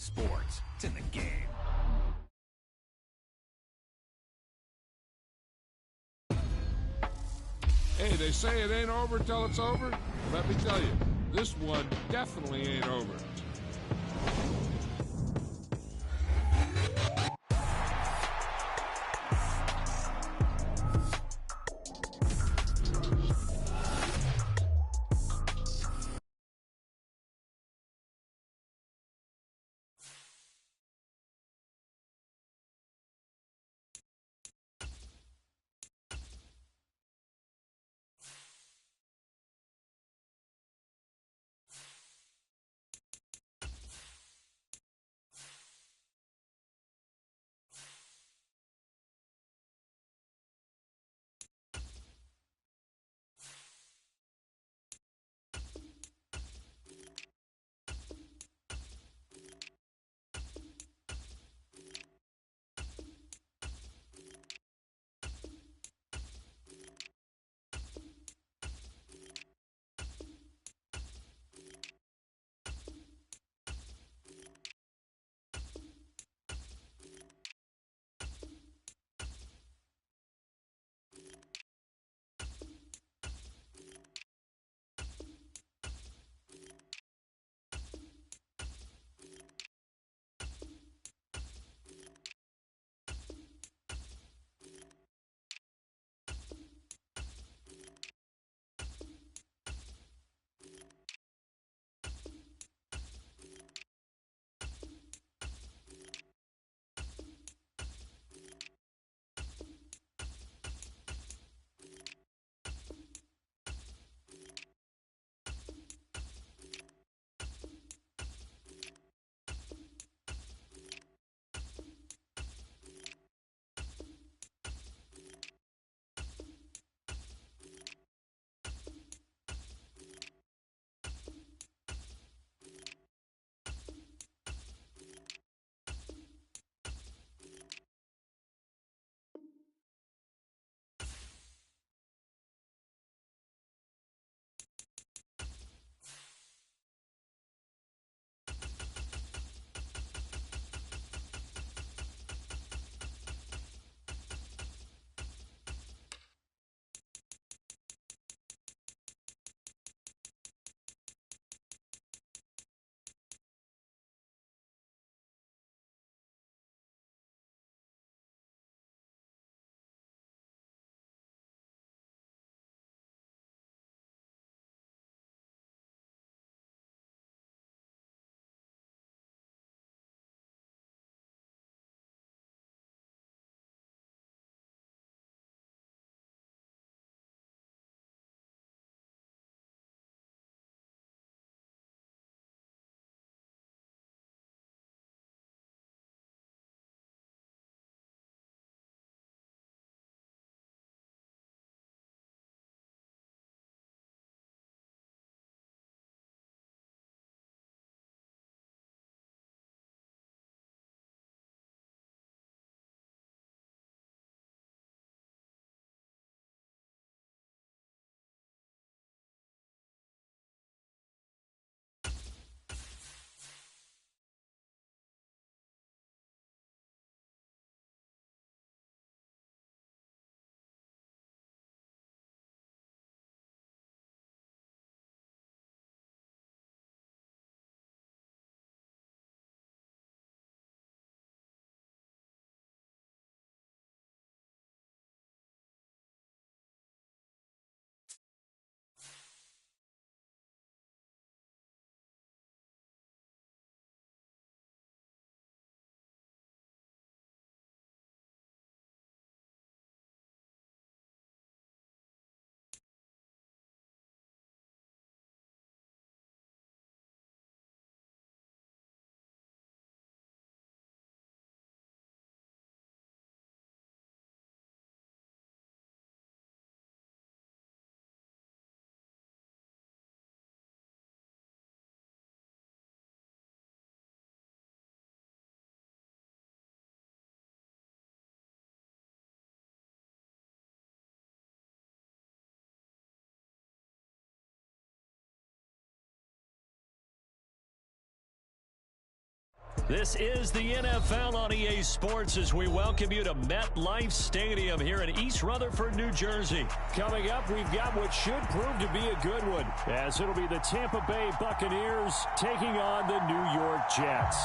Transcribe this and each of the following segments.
sports. It's in the game. Hey, they say it ain't over till it's over. Let me tell you, this one definitely ain't over. This is the NFL on EA Sports as we welcome you to MetLife Stadium here in East Rutherford, New Jersey. Coming up, we've got what should prove to be a good one, as it'll be the Tampa Bay Buccaneers taking on the New York Jets.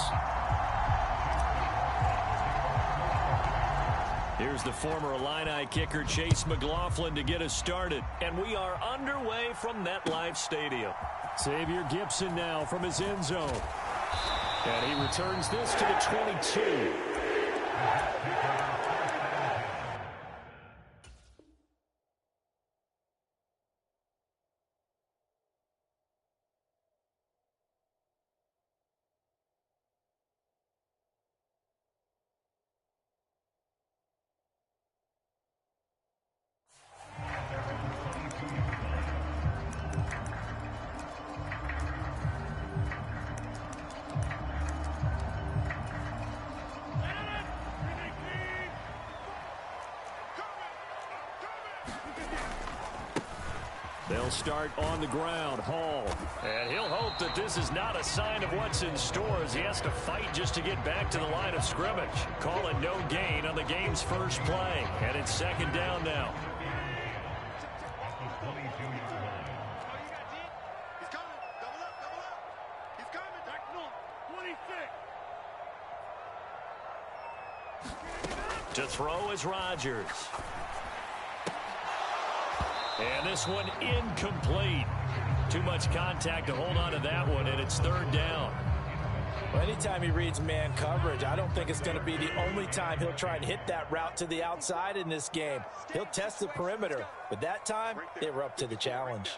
Here's the former Illini kicker Chase McLaughlin to get us started. And we are underway from MetLife Stadium. Xavier Gipson now from his end zone. And he returns this to the 22. They'll start on the ground. Hall. And he'll hope that this is not a sign of what's in store as he has to fight just to get back to the line of scrimmage. Call it no gain on the game's first play. And it's second down now. To throw is Rodgers. And this one incomplete. Too much contact to hold on to that one, and it's third down. Well, anytime he reads man coverage, I don't think it's going to be the only time he'll try and hit that route to the outside in this game. He'll test the perimeter, but that time, they were up to the challenge.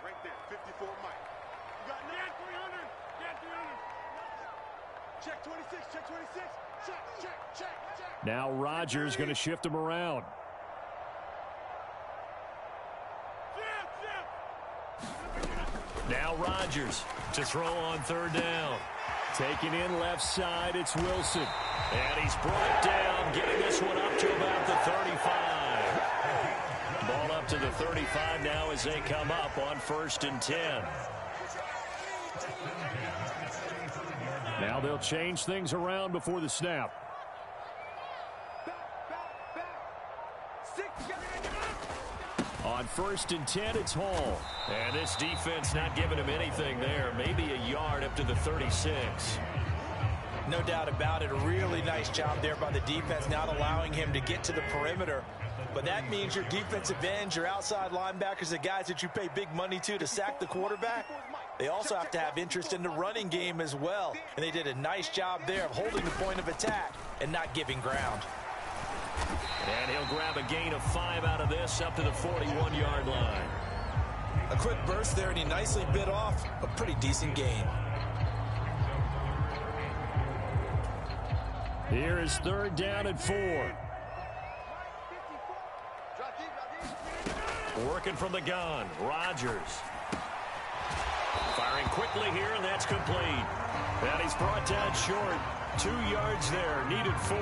Now Rodgers going to shift him around. Now Rodgers to throw on third down. Taking in left side, it's Wilson. And he's brought down, getting this one up to about the 35. Ball up to the 35 now as they come up on 1st and 10. Now they'll change things around before the snap. On 1st and 10, it's Hall. And this defense not giving him anything there. Maybe a yard up to the 36. No doubt about it. A really nice job there by the defense, not allowing him to get to the perimeter. But that means your defensive ends, your outside linebackers, the guys that you pay big money to sack the quarterback, they also have to have interest in the running game as well. And they did a nice job there of holding the point of attack and not giving ground. And he'll grab a gain of 5 out of this up to the 41-yard line. A quick burst there, and he nicely bit off a pretty decent gain. Here is third down and 4. Working from the gun, Rodgers. Firing quickly here, and that's complete. And he's brought down short. 2 yards there, needed 4.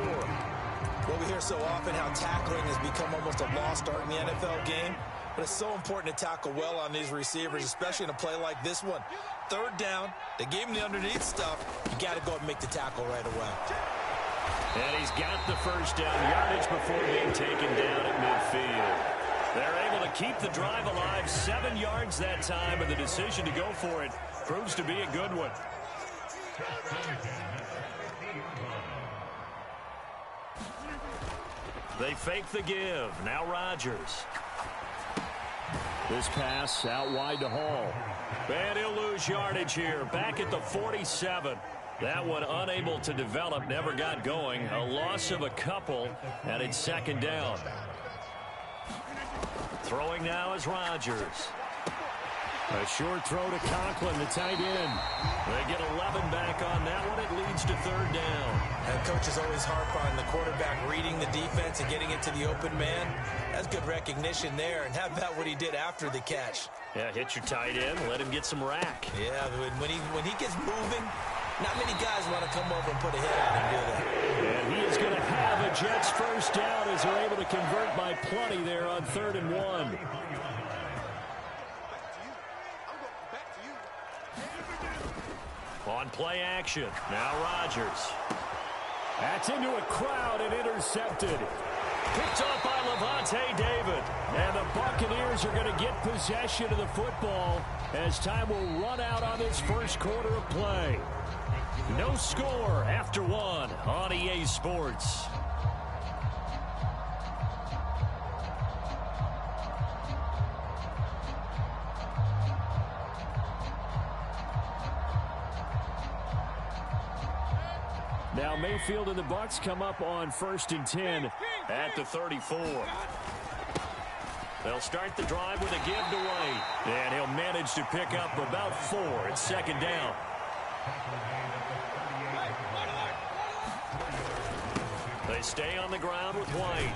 Well, we hear so often how tackling has become almost a lost art in the NFL game. But it's so important to tackle well on these receivers, especially in a play like this one. Third down, they gave him the underneath stuff. You got to go and make the tackle right away. And he's got the first down yardage before being taken down at midfield. They're able to keep the drive alive, 7 yards that time, and the decision to go for it proves to be a good one. They fake the give. Now Rodgers. This pass out wide to Hall. And he'll lose yardage here. Back at the 47. That one unable to develop, never got going. A loss of a couple, and it's second down. Throwing now is Rodgers. A short throw to Conklin, the tight end. They get 11 back on that one. It leads to third down. And coaches always harp on the quarterback reading the defense and getting it to the open man. That's good recognition there. And how about what he did after the catch? Yeah, hit your tight end, let him get some rack. Yeah, when he gets moving, not many guys want to come over and put a hit on him, do they? And he is going to have a Jets first down as they're able to convert by plenty there on 3rd and 1. On play action, now Rodgers. That's into a crowd and intercepted. Picked off by Levante David. And the Buccaneers are going to get possession of the football as time will run out on this first quarter of play. No score after one on EA Sports. Now Mayfield and the Bucs come up on 1st and 10 at the 34. They'll start the drive with a give to White. And he'll manage to pick up about 4 at 2nd down. They stay on the ground with White.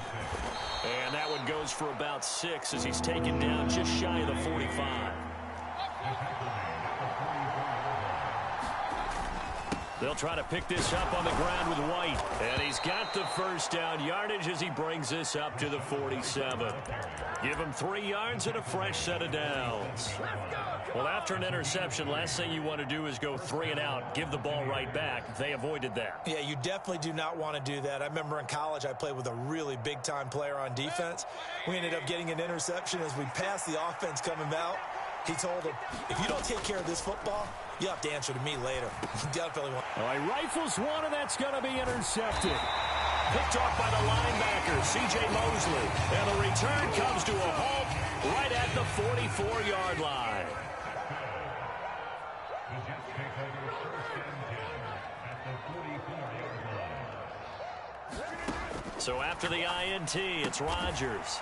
And that one goes for about 6 as he's taken down just shy of the 45. They'll try to pick this up on the ground with White. And he's got the first down yardage as he brings this up to the 47. Give him 3 yards and a fresh set of downs. Well, after an interception, last thing you want to do is go 3 and out, give the ball right back. They avoided that. Yeah, you definitely do not want to do that. I remember in college I played with a really big-time player on defense. We ended up getting an interception as we passed the offense coming out. He told him, if you don't take care of this football, you have to answer to me later. Definitely want. All right, rifles one, and that's going to be intercepted. Picked off by the linebacker, C.J. Mosley. And the return comes to a halt right at the 44-yard line. So after the INT, it's Rodgers.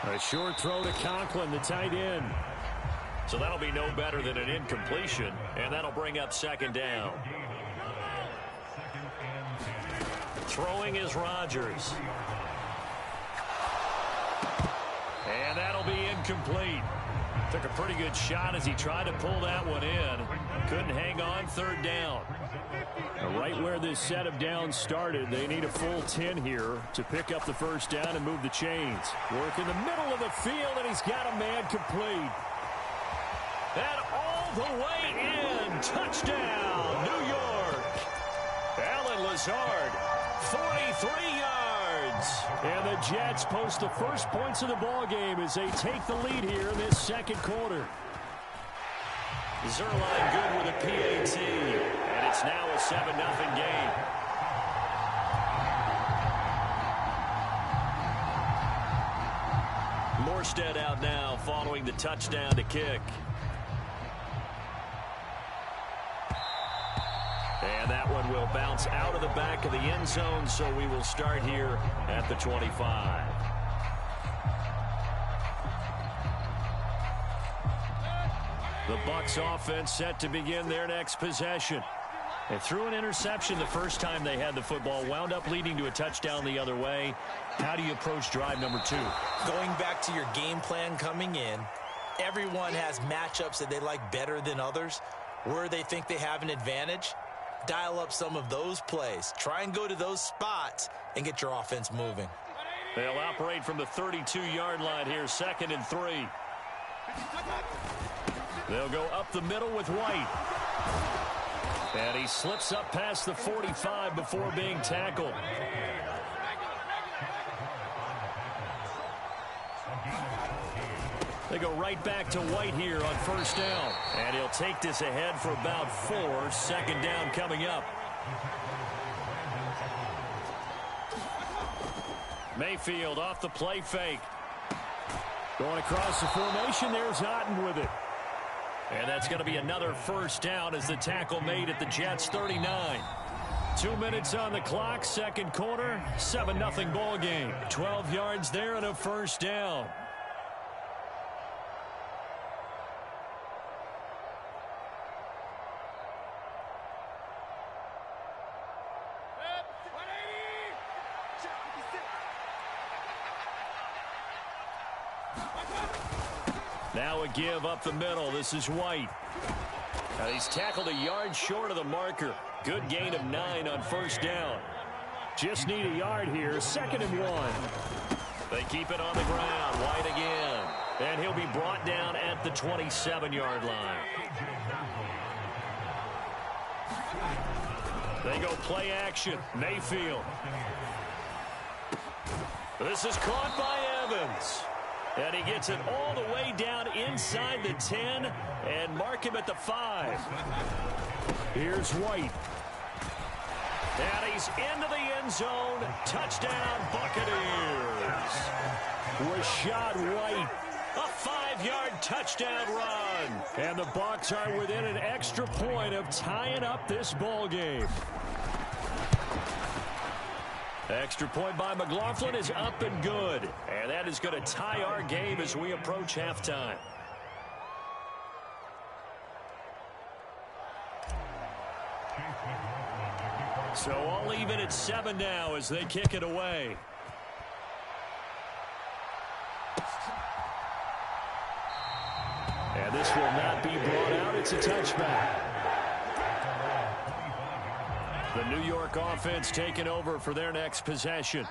A short throw to Conklin, the tight end. So that'll be no better than an incompletion, and that'll bring up 2nd down. Throwing is Rodgers. And that'll be incomplete. Took a pretty good shot as he tried to pull that one in. Couldn't hang on, 3rd down. Right where this set of downs started, they need a full 10 here to pick up the first down and move the chains. Work in the middle of the field, and he's got a man complete. And all the way in. Touchdown, New York. Allen Lazard, 43 yards. And the Jets post the first points of the ball game as they take the lead here in this 2nd quarter. Zerline good with a PAT. And it's now a 7-0 game. Morstead out now following the touchdown to kick. And that one will bounce out of the back of the end zone, so we will start here at the 25. The Bucs offense set to begin their next possession. They threw an interception the first time they had the football, wound up leading to a touchdown the other way. How do you approach drive number 2? Going back to your game plan coming in, everyone has matchups that they like better than others. Where they think they have an advantage, dial up some of those plays. Try and go to those spots and get your offense moving. They'll operate from the 32-yard line here, 2nd and 3. They'll go up the middle with White. And he slips up past the 45 before being tackled. They go right back to White here on 1st down. And he'll take this ahead for about 4. 2nd down coming up. Mayfield off the play fake. Going across the formation, there's Otten with it. And that's going to be another 1st down as the tackle made at the Jets' 39. 2 minutes on the clock, 2nd quarter, 7-0 ball game. 12 yards there and a 1st down. Now a give up the middle. This is White. Now he's tackled a yard short of the marker. Good gain of 9 on 1st down. Just need a yard here. 2nd and 1. They keep it on the ground. White again. And he'll be brought down at the 27-yard line. They go play action. Mayfield. This is caught by Evans. And he gets it all the way down inside the 10 and mark him at the 5. Here's White. And he's into the end zone. Touchdown, Buccaneers. Rashad White. A 5-yard touchdown run. And the Bucs are within an extra point of tying up this ball game. Extra point by McLaughlin is up and good. And that is going to tie our game as we approach halftime. So all even at 7 now as they kick it away. And this will not be brought out. It's a touchback. The New York offense taking over for their next possession.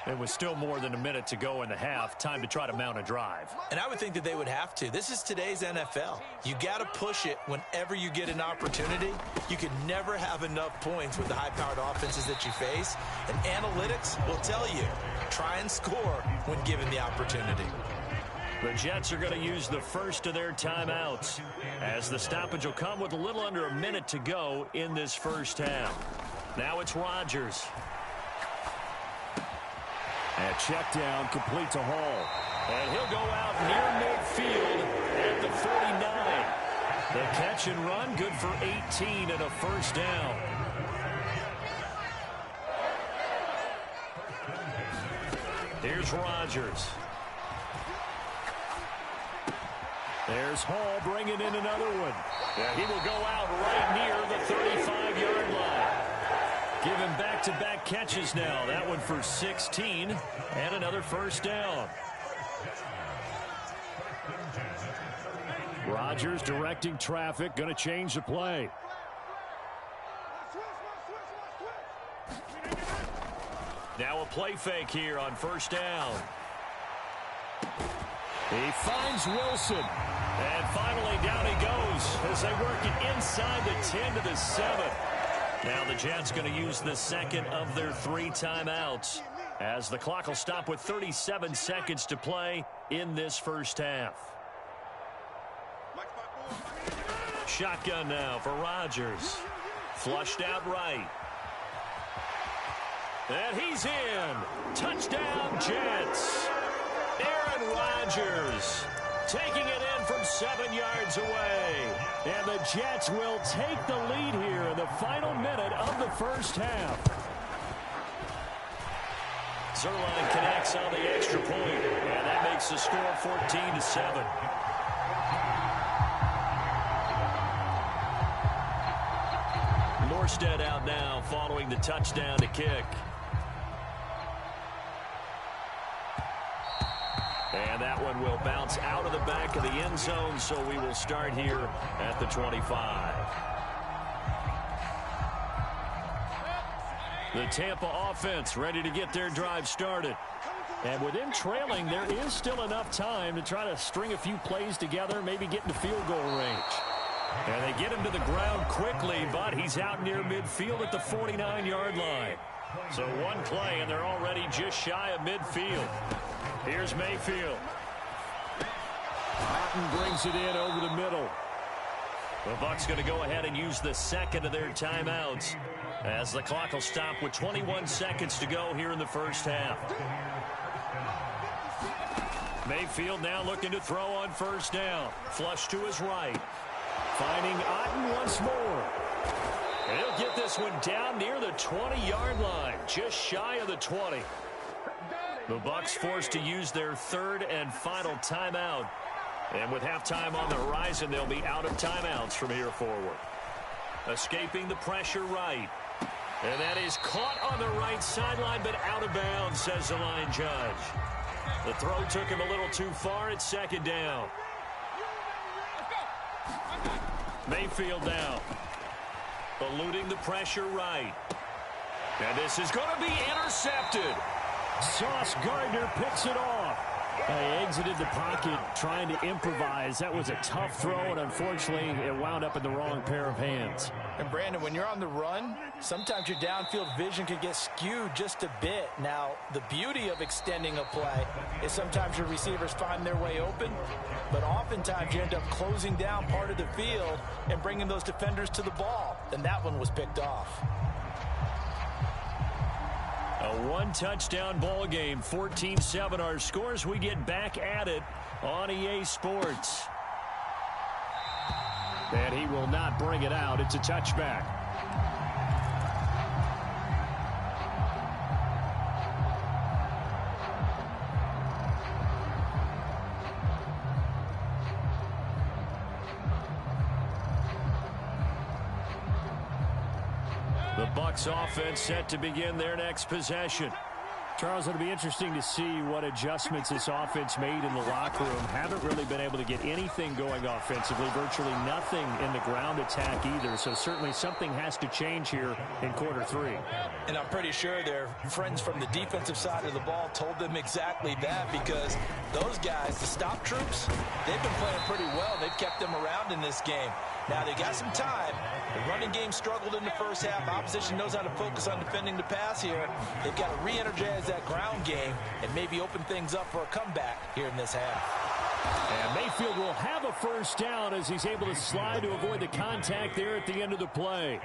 It was still more than a minute to go in the half. Time to try to mount a drive. And I would think that they would have to. This is today's NFL. You got to push it whenever you get an opportunity. You can never have enough points with the high-powered offenses that you face. And analytics will tell you, try and score when given the opportunity. The Jets are going to use the first of their timeouts, as the stoppage will come with a little under a minute to go in this first half. Now it's Rodgers. And check down complete to Hall. And he'll go out near midfield at the 49. The catch and run good for 18 and a first down. Here's Rodgers. There's Hall bringing in another one. And he will go out right near the 35-yard line. Give him back-to-back catches now. That one for 16 and another first down. Rodgers directing traffic, going to change the play. Now a play fake here on first down. He finds Wilson. And finally down he goes as they work it inside the 10 to the 7. Now the Jets going to use the second of their 3 timeouts as the clock will stop with 37 seconds to play in this first half. Shotgun now for Rodgers. Flushed out right. And he's in. Touchdown Jets. Aaron Rodgers taking it in from 7 yards away. And the Jets will take the lead here in the final minute of the first half. Zerline connects on the extra point, and that makes the score 14-7. Morstead out now following the touchdown to kick. And that one will bounce out of the back of the end zone, so we will start here at the 25. The Tampa offense ready to get their drive started. And with him trailing, there is still enough time to try to string a few plays together, maybe get into field goal range. And they get him to the ground quickly, but he's out near midfield at the 49-yard line. So one play, and they're already just shy of midfield. Here's Mayfield. Otten brings it in over the middle. The Bucs going to go ahead and use the second of their timeouts as the clock will stop with 21 seconds to go here in the first half. Mayfield now looking to throw on first down. Flush to his right. Finding Otten once more. And he'll get this one down near the 20-yard line, just shy of the 20. The Bucs forced to use their third and final timeout. And with halftime on the horizon, they'll be out of timeouts from here forward. Escaping the pressure right. And that is caught on the right sideline, but out of bounds, says the line judge. The throw took him a little too far. It's second down. Mayfield now. Eluding the pressure right. And this is going to be intercepted. Sauce Gardner picks it off. They exited the pocket trying to improvise. That was a tough throw, and unfortunately, it wound up in the wrong pair of hands. And Brandon, when you're on the run, sometimes your downfield vision can get skewed just a bit. Now, the beauty of extending a play is sometimes your receivers find their way open, but oftentimes you end up closing down part of the field and bringing those defenders to the ball. And that one was picked off. A one-touchdown ball game, 14-7 our scores. We get back at it on EA Sports. And he will not bring it out. It's a touchback. The Bucs offense set to begin their next possession. Charles, it'll be interesting to see what adjustments this offense made in the locker room. Haven't really been able to get anything going offensively, virtually nothing in the ground attack either. So certainly something has to change here in quarter three. And I'm pretty sure their friends from the defensive side of the ball told them exactly that, because those guys, the stop troops, they've been playing pretty well. They've kept them around in this game. Now, they got some time. The running game struggled in the first half. Opposition knows how to focus on defending the pass here. They've got to re-energize that ground game and maybe open things up for a comeback here in this half. And Mayfield will have a first down as he's able to slide to avoid the contact there at the end of the play.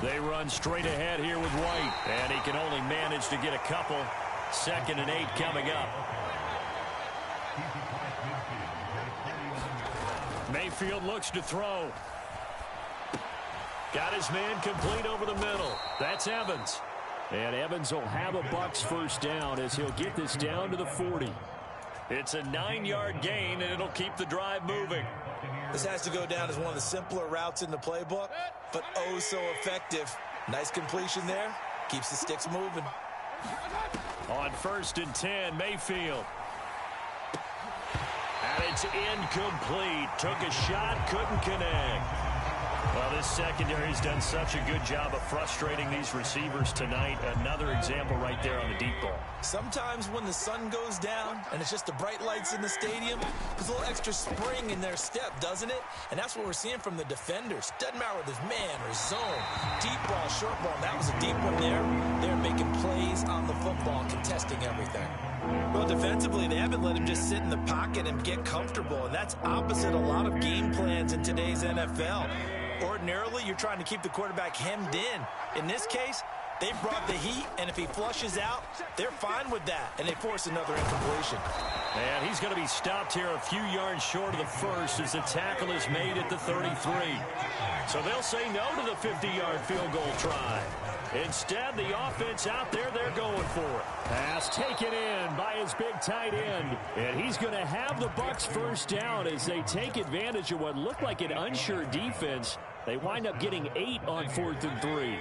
They run straight ahead here with White, and he can only manage to get a couple. 2nd and 8 coming up. Mayfield looks to throw. Got his man complete over the middle. That's Evans. And Evans will have a Bucs first down as he'll get this down to the 40. It's a 9-yard gain, and it'll keep the drive moving. This has to go down as one of the simpler routes in the playbook, but oh so effective. Nice completion there. Keeps the sticks moving. On 1st and 10, Mayfield. And it's incomplete. Took a shot, couldn't connect. Well, this secondary's done such a good job of frustrating these receivers tonight. Another example right there on the deep ball. Sometimes when the sun goes down and it's just the bright lights in the stadium, there's a little extra spring in their step, doesn't it? And that's what we're seeing from the defenders. Doesn't matter whether it's man or zone, deep ball, short ball. That was a deep one there. They're making plays on the football, contesting everything. Well, defensively, they haven't let him just sit in the pocket and get comfortable, and that's opposite a lot of game plans in today's NFL. Ordinarily, you're trying to keep the quarterback hemmed in. In this case, they brought the heat, and if he flushes out, they're fine with that, and they force another incompletion. And he's going to be stopped here a few yards short of the first as the tackle is made at the 33. So they'll say no to the 50-yard field goal try. Instead, the offense out there, they're going for it. Pass taken in by his big tight end. And he's going to have the Bucs first down as they take advantage of what looked like an unsure defense. They wind up getting 8 on 4th and 3.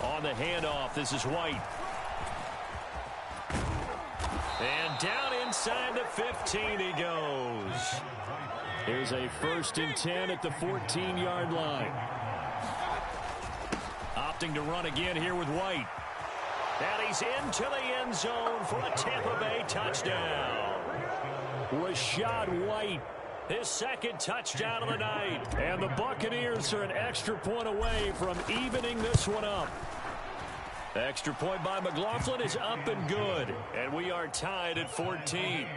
On the handoff, this is White. And down inside the 15 he goes. Here's a 1st and 10 at the 14-yard line. Opting to run again here with White. And he's into the end zone for a Tampa Bay touchdown. Rashad White, his 2nd touchdown of the night. And the Buccaneers are an extra point away from evening this one up. Extra point by McLaughlin is up and good. And we are tied at 14.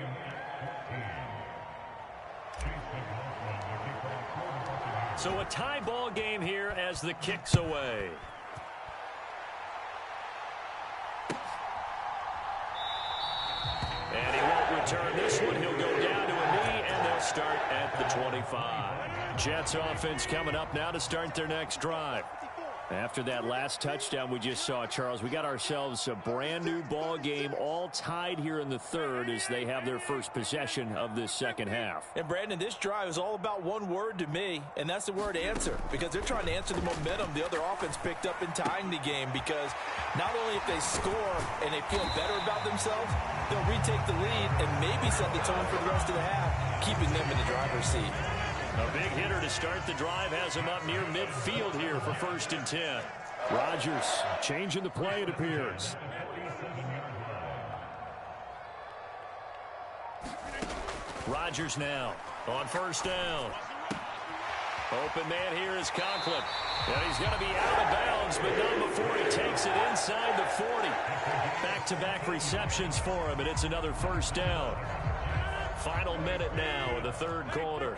So a tie ball game here as the kick's away. And he won't return this one. He'll go down to a knee, and they'll start at the 25. Jets offense coming up now to start their next drive. After that last touchdown we just saw, Charles, we got ourselves a brand new ball game, all tied here in the 3rd as they have their first possession of this 2nd half. And Brandon, this drive is all about one word to me, and that's the word answer, because they're trying to answer the momentum the other offense picked up in tying the game, because not only if they score and they feel better about themselves, they'll retake the lead and maybe set the tone for the rest of the half, keeping them in the driver's seat. A big hitter to start the drive has him up near midfield here for 1st and 10. Rodgers changing the play, it appears. Rodgers now on 1st down. Open man here is Conklin. And he's going to be out of bounds, but not before he takes it inside the 40. Back-to-back receptions for him, and it's another 1st down. Final minute now of the 3rd quarter.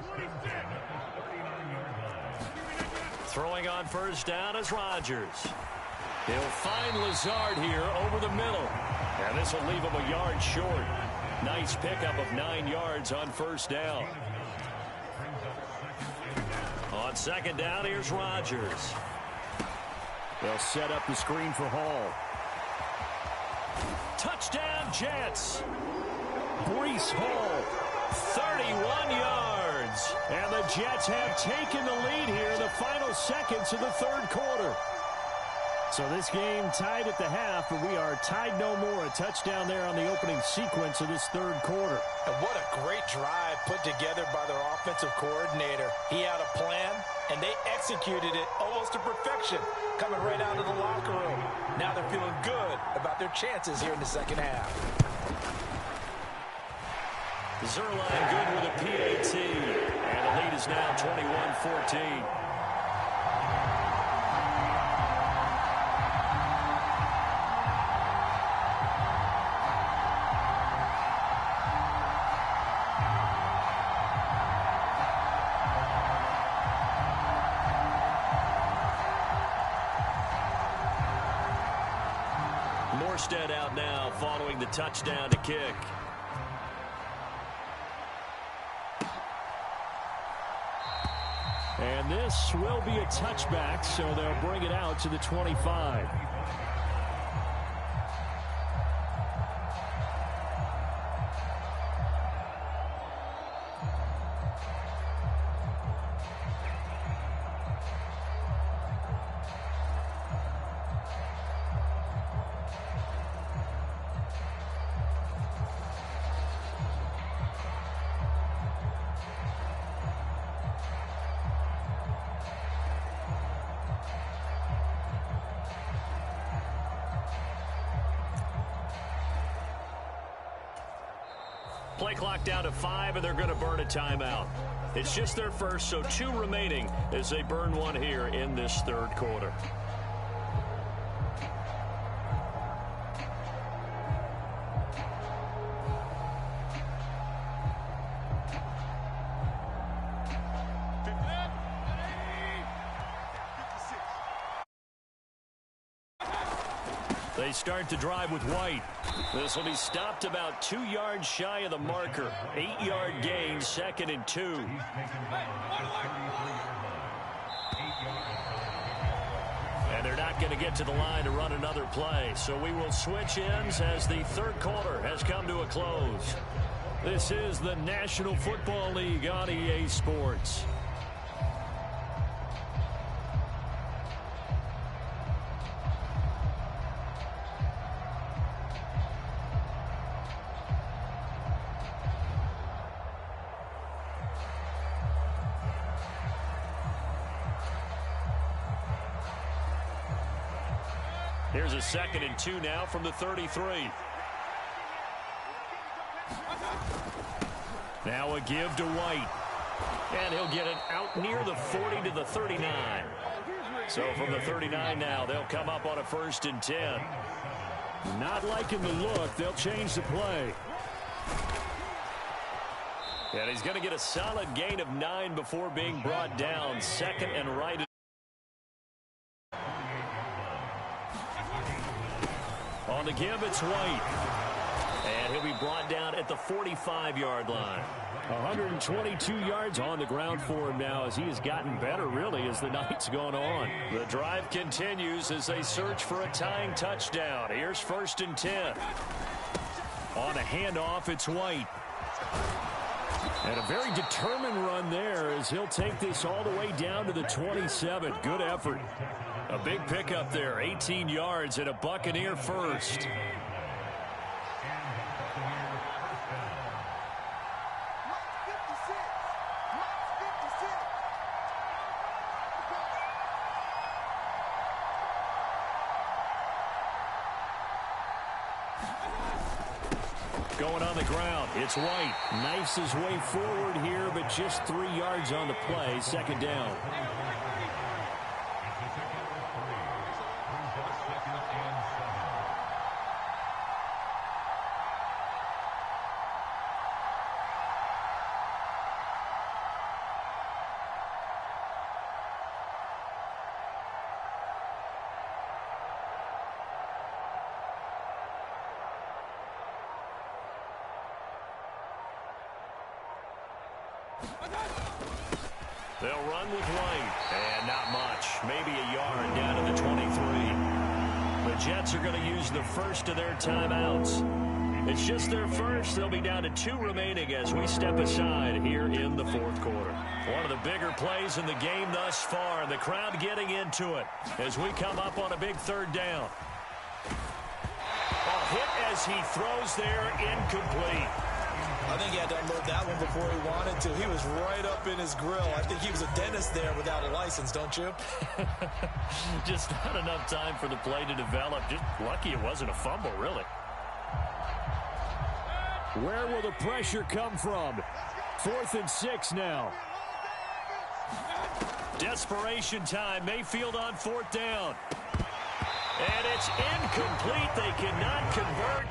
Throwing on 1st down is Rodgers. He'll find Lazard here over the middle. And this will leave him a yard short. Nice pickup of 9 yards on 1st down. On 2nd down, here's Rodgers. They'll set up the screen for Hall. Touchdown, Jets. Breece Hall, 31 yards. And the Jets have taken the lead here in the final seconds of the 3rd quarter. So this game tied at the half, but we are tied no more. A touchdown there on the opening sequence of this 3rd quarter. And what a great drive put together by their offensive coordinator. He had a plan, and they executed it almost to perfection, coming right out of the locker room. Now they're feeling good about their chances here in the 2nd half. Zerline good with a PAT, and the lead is now 21-14. Morstead out now following the touchdown to kick. And this will be a touchback, so they'll bring it out to the 25. Play clock down to 5, and they're going to burn a timeout. It's just their first, so 2 remaining as they burn one here in this 3rd quarter. They start to drive with White. This will be stopped about 2 yards shy of the marker. 8-yard gain, 2nd and 2. And they're not going to get to the line to run another play. So we will switch ends as the 3rd quarter has come to a close. This is the National Football League on EA Sports. Here's a 2nd and 2 now from the 33. Now a give to White. And he'll get it out near the 40 to the 39. So from the 39 now, they'll come up on a 1st and 10. Not liking the look. They'll change the play. And he's going to get a solid gain of 9 before being brought down. 2nd and right. On the give, it's White. And he'll be brought down at the 45-yard line. 122 yards on the ground for him now as he has gotten better, really, as the night's gone on. The drive continues as they search for a tying touchdown. Here's 1st and 10. On a handoff, it's White. And a very determined run there as he'll take this all the way down to the 27. Good effort. A big pickup there, 18 yards and a Buccaneer first. Going on the ground, it's White. Knifes his way forward here, but just 3 yards on the play. Second down. They'll run with White. And not much. Maybe a yard down to the 23. The Jets are going to use the first of their timeouts. It's just their first. They'll be down to 2 remaining as we step aside here in the fourth quarter. One of the bigger plays in the game thus far. The crowd getting into it as we come up on a big third down. A hit as he throws there, incomplete. I think he had to unload that one before he wanted to. He was right up in his grill. I think he was a dentist there without a license, don't you? Just not enough time for the play to develop. Just lucky it wasn't a fumble, really. Where will the pressure come from? 4th and 6 now. Desperation time. Mayfield on 4th down. And it's incomplete. They cannot convert.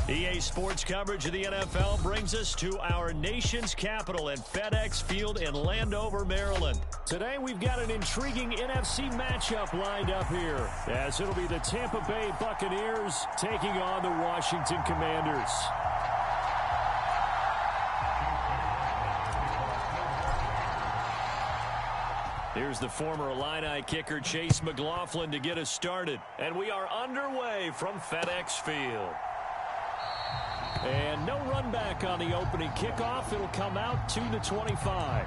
EA Sports coverage of the NFL brings us to our nation's capital at FedEx Field in Landover, Maryland. Today we've got an intriguing NFC matchup lined up here, as it'll be the Tampa Bay Buccaneers taking on the Washington Commanders. Here's the former Illini kicker Chase McLaughlin to get us started. And we are underway from FedEx Field. And no run back on the opening kickoff. It'll come out to the 25.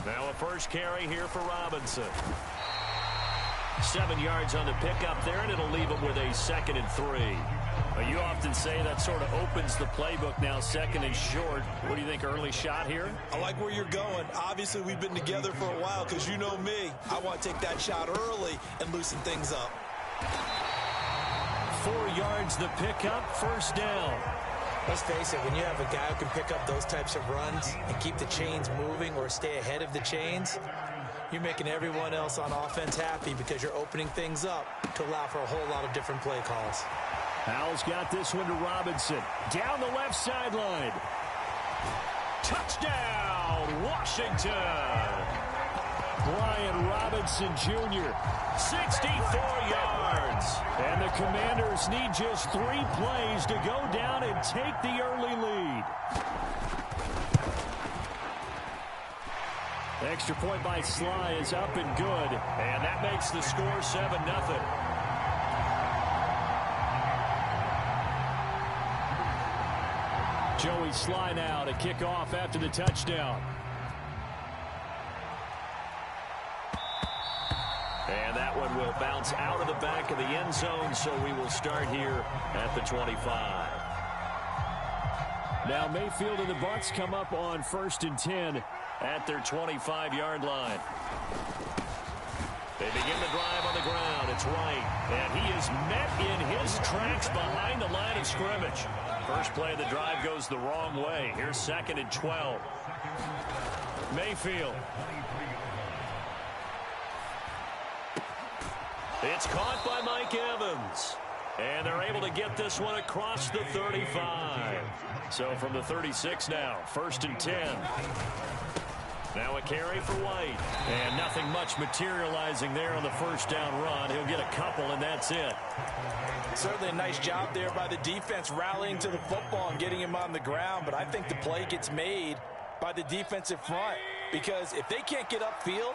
Now a first carry here for Robinson. 7 yards on the pickup there, and it'll leave him with a 2nd and 3. You often say that sort of opens the playbook now, 2nd and short. What do you think, early shot here? I like where you're going. Obviously, we've been together for a while because you know me. I want to take that shot early and loosen things up. 4 yards the pickup, first down. Let's face it, when you have a guy who can pick up those types of runs and keep the chains moving or stay ahead of the chains, you're making everyone else on offense happy because you're opening things up to allow for a whole lot of different play calls. Howell's got this one to Robinson. Down the left sideline. Touchdown, Washington. Brian Robinson Jr., 64 yards. And the Commanders need just 3 plays to go down and take the early lead. Extra point by Sly is up and good. And that makes the score 7-0. Joey Sly now to kick off after the touchdown. And that one will bounce out of the back of the end zone, so we will start here at the 25. Now Mayfield and the Bucs come up on 1st and 10 at their 25-yard line. They begin the drive on the ground. It's Wright, and he is met in his tracks behind the line of scrimmage. First play of the drive goes the wrong way. Here's 2nd and 12. Mayfield. It's caught by Mike Evans. And they're able to get this one across the 35. So from the 36 now, 1st and 10. Now a carry for White. And nothing much materializing there on the first down run. He'll get a couple, and that's it. Certainly a nice job there by the defense rallying to the football and getting him on the ground. But I think the play gets made by the defensive front. Because if they can't get upfield,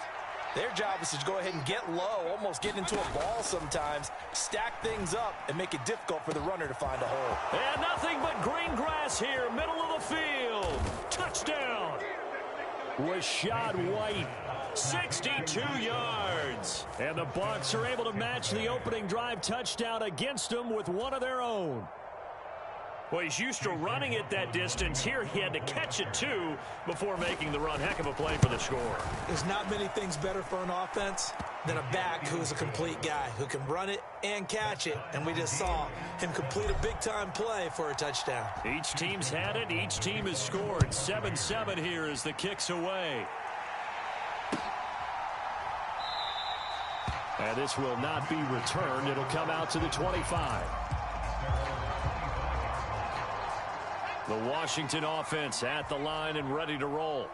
their job is to go ahead and get low, almost get into a ball sometimes, stack things up, and make it difficult for the runner to find a hole. And nothing but green grass here, middle of the field. Touchdown. Rashad White, 62 yards. And the Bucs are able to match the opening drive touchdown against them with one of their own. Well, he's used to running it that distance. Here he had to catch it, too, before making the run. Heck of a play for the score. There's not many things better for an offense than a back who's a complete guy, who can run it and catch it. And we just saw him complete a big-time play for a touchdown. Each team's had it. Each team has scored. 7-7 here as the kick's away. And this will not be returned. It'll come out to the 25. The Washington offense at the line and ready to roll.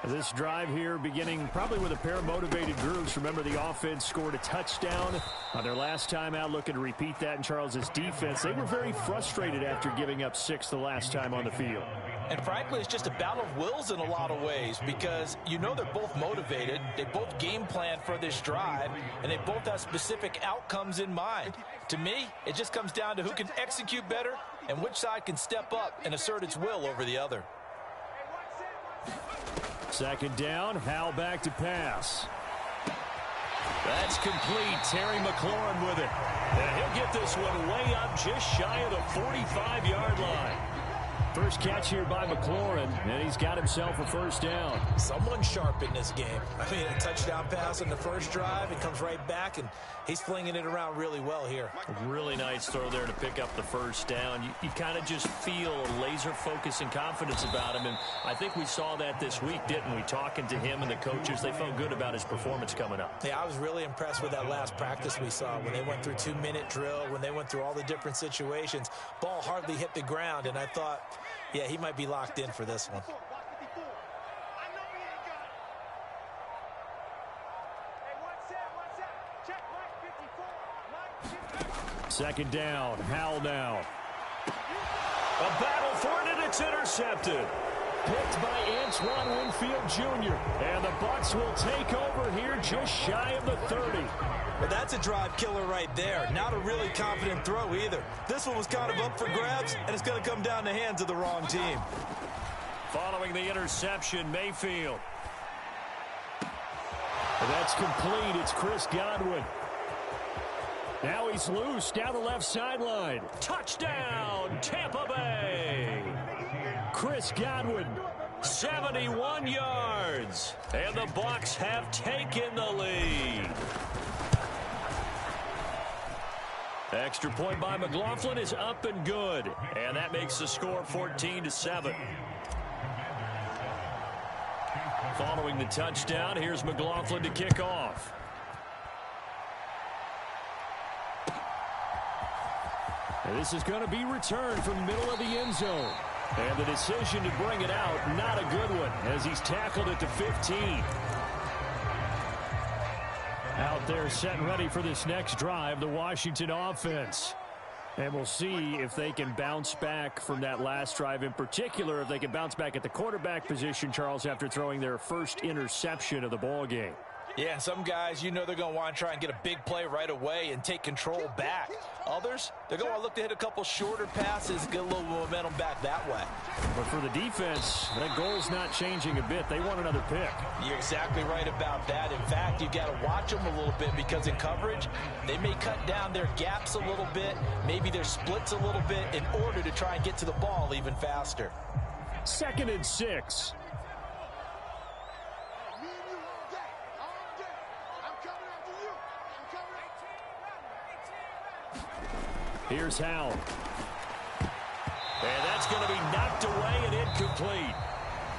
This drive here beginning probably with a pair of motivated groups. Remember, the offense scored a touchdown on their last time out. Looking to repeat that in Charles's defense. They were very frustrated after giving up 6 the last time on the field. And frankly, it's just a battle of wills in a lot of ways because you know they're both motivated. They both game plan for this drive, and they both have specific outcomes in mind. To me, it just comes down to who can execute better and which side can step up and assert its will over the other. 2nd down, Howell back to pass. That's complete. Terry McLaurin with it. And he'll get this one way up just shy of the 45-yard line. First catch here by McLaurin, and he's got himself a first down. Someone sharp in this game. I mean, a touchdown pass on the first drive. It comes right back, and he's flinging it around really well here. A really nice throw there to pick up the first down. You kind of just feel a laser focus and confidence about him, and I think we saw that this week, didn't we? Talking to him and the coaches, they felt good about his performance coming up. Yeah, I was really impressed with that last practice we saw when they went through 2-minute drill, when they went through all the different situations. Ball hardly hit the ground, and I thought, yeah, he might be locked in for this one. Second down, Howell now. A battle for it, and it's intercepted. Picked by Antoine Winfield Jr. And the Bucs will take over here just shy of the 30. Well, that's a drive killer right there. Not a really confident throw either. This one was kind of up for grabs, and it's going to come down the hands of the wrong team. Following the interception, Mayfield. And that's complete. It's Chris Godwin. Now he's loose down the left sideline. Touchdown, Tampa Bay. Chris Godwin, 71 yards. And the Bucs have taken the lead. Extra point by McLaughlin is up and good. And that makes the score 14-7. Following the touchdown, here's McLaughlin to kick off. And this is going to be returned from the middle of the end zone. And the decision to bring it out, not a good one, as he's tackled it to 15. Out there set and ready for this next drive, the Washington offense. And we'll see if they can bounce back from that last drive in particular, if they can bounce back at the quarterback position, Charles, after throwing their first interception of the ball game. Yeah, and some guys, you know they're going to want to try and get a big play right away and take control back. Others, they're going to want to look to hit a couple shorter passes, get a little momentum back that way. But for the defense, that goal's not changing a bit. They want another pick. You're exactly right about that. In fact, you've got to watch them a little bit because in coverage, they may cut down their gaps a little bit, maybe their splits a little bit in order to try and get to the ball even faster. 2nd and 6. Here's Howell. And that's going to be knocked away and incomplete.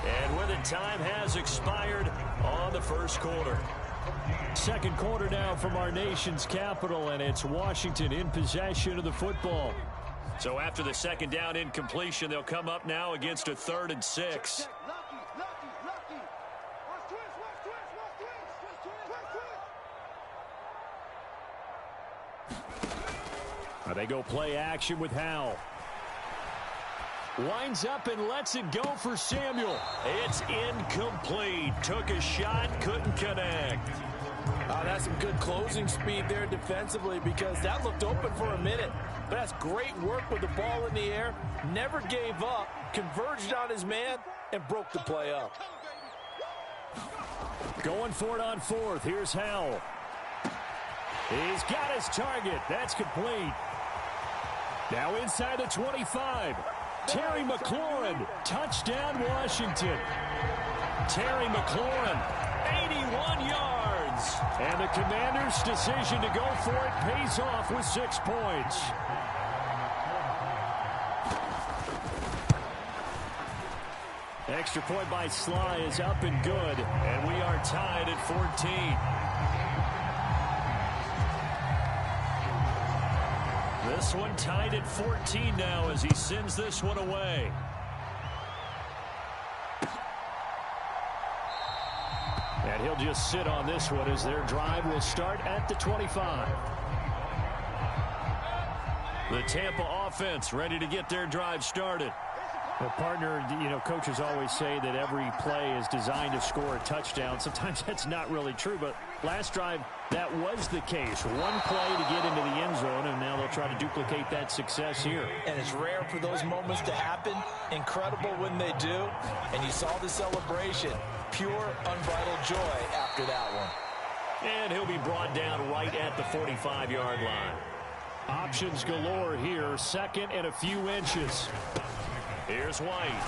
And with it, time has expired on the first quarter. Second quarter now from our nation's capital, and it's Washington in possession of the football. So after the second down incompletion, they'll come up now against a 3rd and 6. They go play action with Howell. Winds up and lets it go for Samuel. It's incomplete. Took a shot, couldn't connect. Oh, that's some good closing speed there defensively because that looked open for a minute. But that's great work with the ball in the air. Never gave up, converged on his man, and broke the play up. Going for it on 4th. Here's Howell. He's got his target. That's complete. Now inside the 25. Terry McLaurin. Touchdown, Washington. Terry McLaurin, 81 yards. And the Commanders' decision to go for it pays off with 6 points. Extra point by Sly is up and good. And we are tied at 14. This one tied at 14 now as he sends this one away. And he'll just sit on this one as their drive will start at the 25. The Tampa offense ready to get their drive started. Well, partner, you know, coaches always say that every play is designed to score a touchdown. Sometimes that's not really true, but last drive, that was the case. One play to get into the end zone, and now they'll try to duplicate that success here. And it's rare for those moments to happen. Incredible when they do. And you saw the celebration. Pure, unbridled joy after that one. And he'll be brought down right at the 45-yard line. Options galore here. Second and a few inches. Here's White.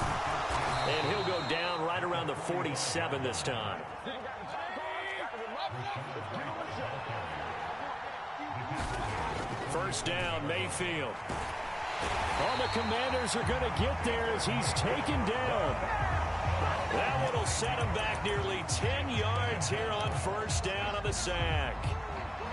And he'll go down right around the 47 this time. First down, Mayfield. All the Commanders are going to get there as he's taken down. That one will set him back nearly 10 yards here on first down on the sack.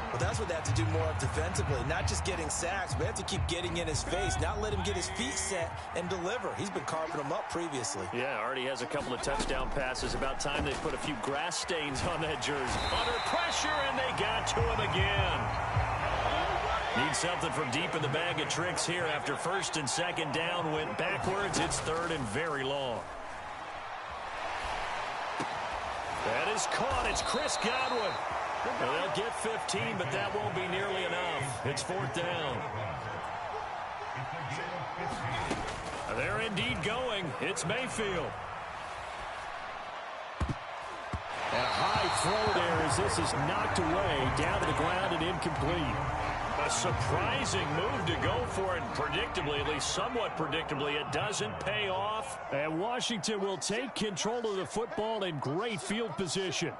Well, that's what they have to do more of defensively, not just getting sacks, but they have to keep getting in his face, not let him get his feet set and deliver. He's been carving them up previously. Yeah, already has a couple of touchdown passes. About time they put a few grass stains on that jersey. Under pressure, and they got to him again. Need something from deep in the bag of tricks here after first and second down went backwards. It's third and very long. That is caught. It's Chris Godwin. Well, they'll get 15, but that won't be nearly enough. It's fourth down. They're indeed going. It's Mayfield. And a high throw there as this is knocked away, down to the ground and incomplete. A surprising move to go for it, predictably, at least somewhat predictably, it doesn't pay off. And Washington will take control of the football in great field position.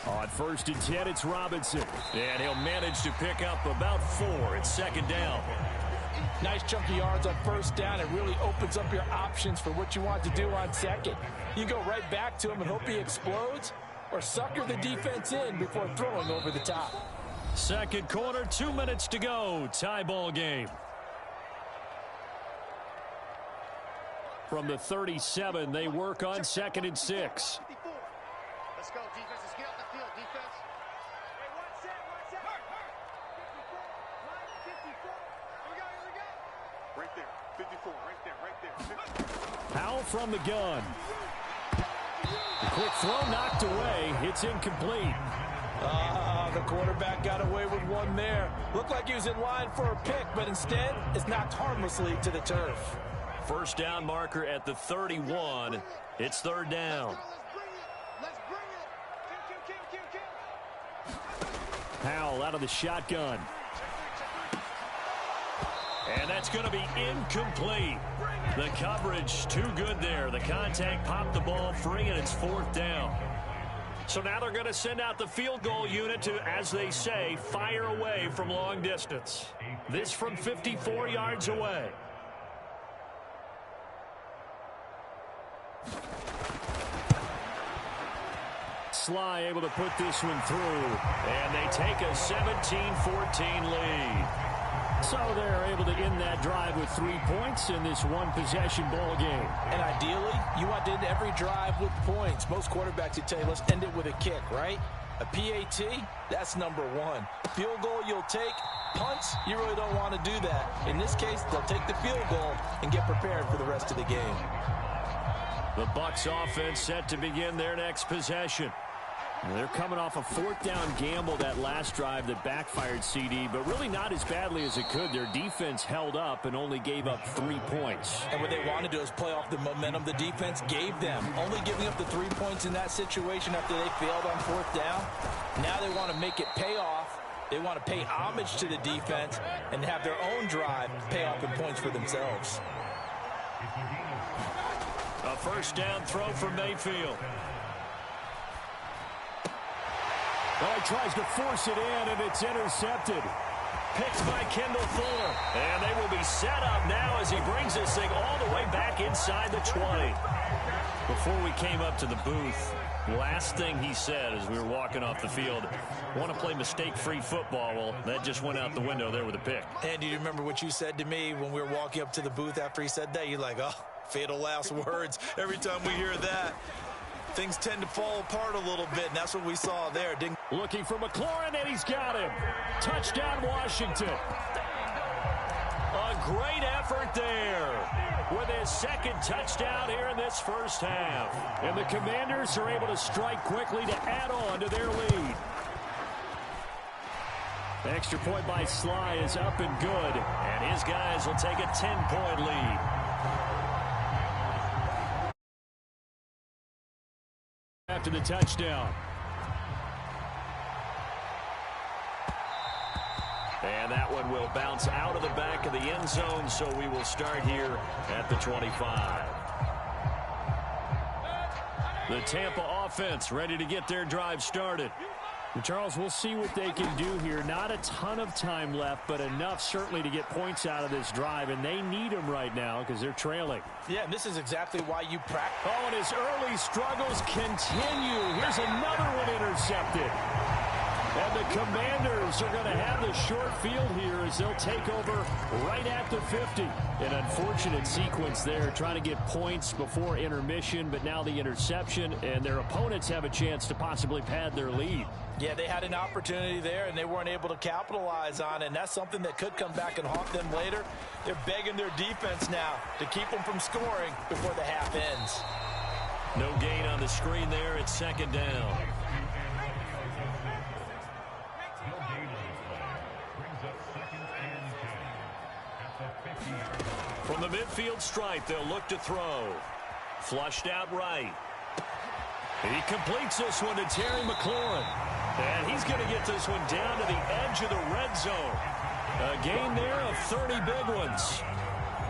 On first and 10, it's Robinson. And he'll manage to pick up about 4. It's second down. Nice chunky yards on first down. It really opens up your options for what you want to do on second. You go right back to him and hope he explodes, or sucker the defense in before throwing over the top. Second quarter, 2 minutes to go. Tie ball game. From the 37, they work on second and 6. Let's go, defense. Let's get off the field, defense. Hey, one set. 54. Here we go. Right there. 54. Right there. 54. Powell from the gun. The quick throw knocked away. It's incomplete. The quarterback got away with one there. Looked like he was in line for a pick, but instead it's knocked harmlessly to the turf. First down marker at the 31. It's third down. Let's bring it. Kill. Powell out of the shotgun. And that's going to be incomplete. The coverage too good there. The contact popped the ball free, and it's fourth down. So now they're going to send out the field goal unit to, as they say, fire away from long distance. This from 54 yards away. Sly able to put this one through, and they take a 17-14 lead. So they're able to end that drive with 3 points in this one-possession ball game. And ideally, you want to end every drive with points. Most quarterbacks would tell you, let's end it with a kick, right? A PAT, that's number one. Field goal you'll take. Punts, you really don't want to do that. In this case, they'll take the field goal and get prepared for the rest of the game. The Bucs offense set to begin their next possession. They're coming off a fourth down gamble that last drive that backfired CD, but really not as badly as it could. Their defense held up and only gave up 3 points. And what they want to do is play off the momentum the defense gave them. Only giving up the 3 points in that situation after they failed on fourth down. Now they want to make it pay off. They want to pay homage to the defense and have their own drive pay off in points for themselves. A first down throw for Mayfield. Oh, he tries to force it in, and it's intercepted. Picked by Kendall Fuller. And they will be set up now as he brings this thing all the way back inside the 20. Before we came up to the booth, last thing he said as we were walking off the field, want to play mistake-free football. Well, that just went out the window there with a pick. And do you remember what you said to me when we were walking up to the booth after he said that? You're like, oh, fatal last words. Every time we hear that, things tend to fall apart a little bit, and that's what we saw there. Looking for McLaurin, and he's got him. Touchdown, Washington. A great effort there with his second touchdown here in this first half. And the Commanders are able to strike quickly to add on to their lead. The extra point by Sly is up and good, and his guys will take a 10-point lead. after the touchdown. And that one will bounce out of the back of the end zone, so we will start here at the 25. The Tampa offense ready to get their drive started. And Charles, we'll see what they can do here. Not a ton of time left, but enough certainly to get points out of this drive, and they need them right now because they're trailing. Yeah, and this is exactly why you practice. Oh, and his early struggles continue. Here's another one intercepted. And the Commanders are going to have the short field here as they'll take over right at the 50. An unfortunate sequence there, trying to get points before intermission, but now the interception, and their opponents have a chance to possibly pad their lead. Yeah, they had an opportunity there, and they weren't able to capitalize on it, and that's something that could come back and haunt them later. They're begging their defense now to keep them from scoring before the half ends. No gain on the screen there. It's second down. From the midfield stripe, they'll look to throw. Flushed out right. He completes this one to Terry McLaurin. And he's going to get this one down to the edge of the red zone. A gain there of 30 big ones.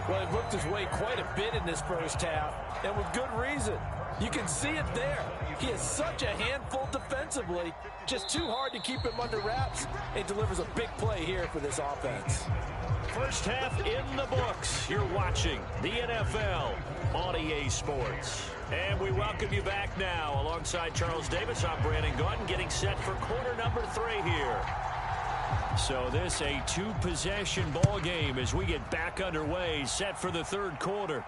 Well, he worked his way quite a bit in this first half, and with good reason. You can see it there. He is such a handful defensively. Just too hard to keep him under wraps. He delivers a big play here for this offense. First half in the books. You're watching the NFL on EA Sports. And we welcome you back now. Alongside Charles Davis, I'm Brandon Gordon, getting set for quarter number 3 here. So this a 2-possession ball game as we get back underway, set for the third quarter.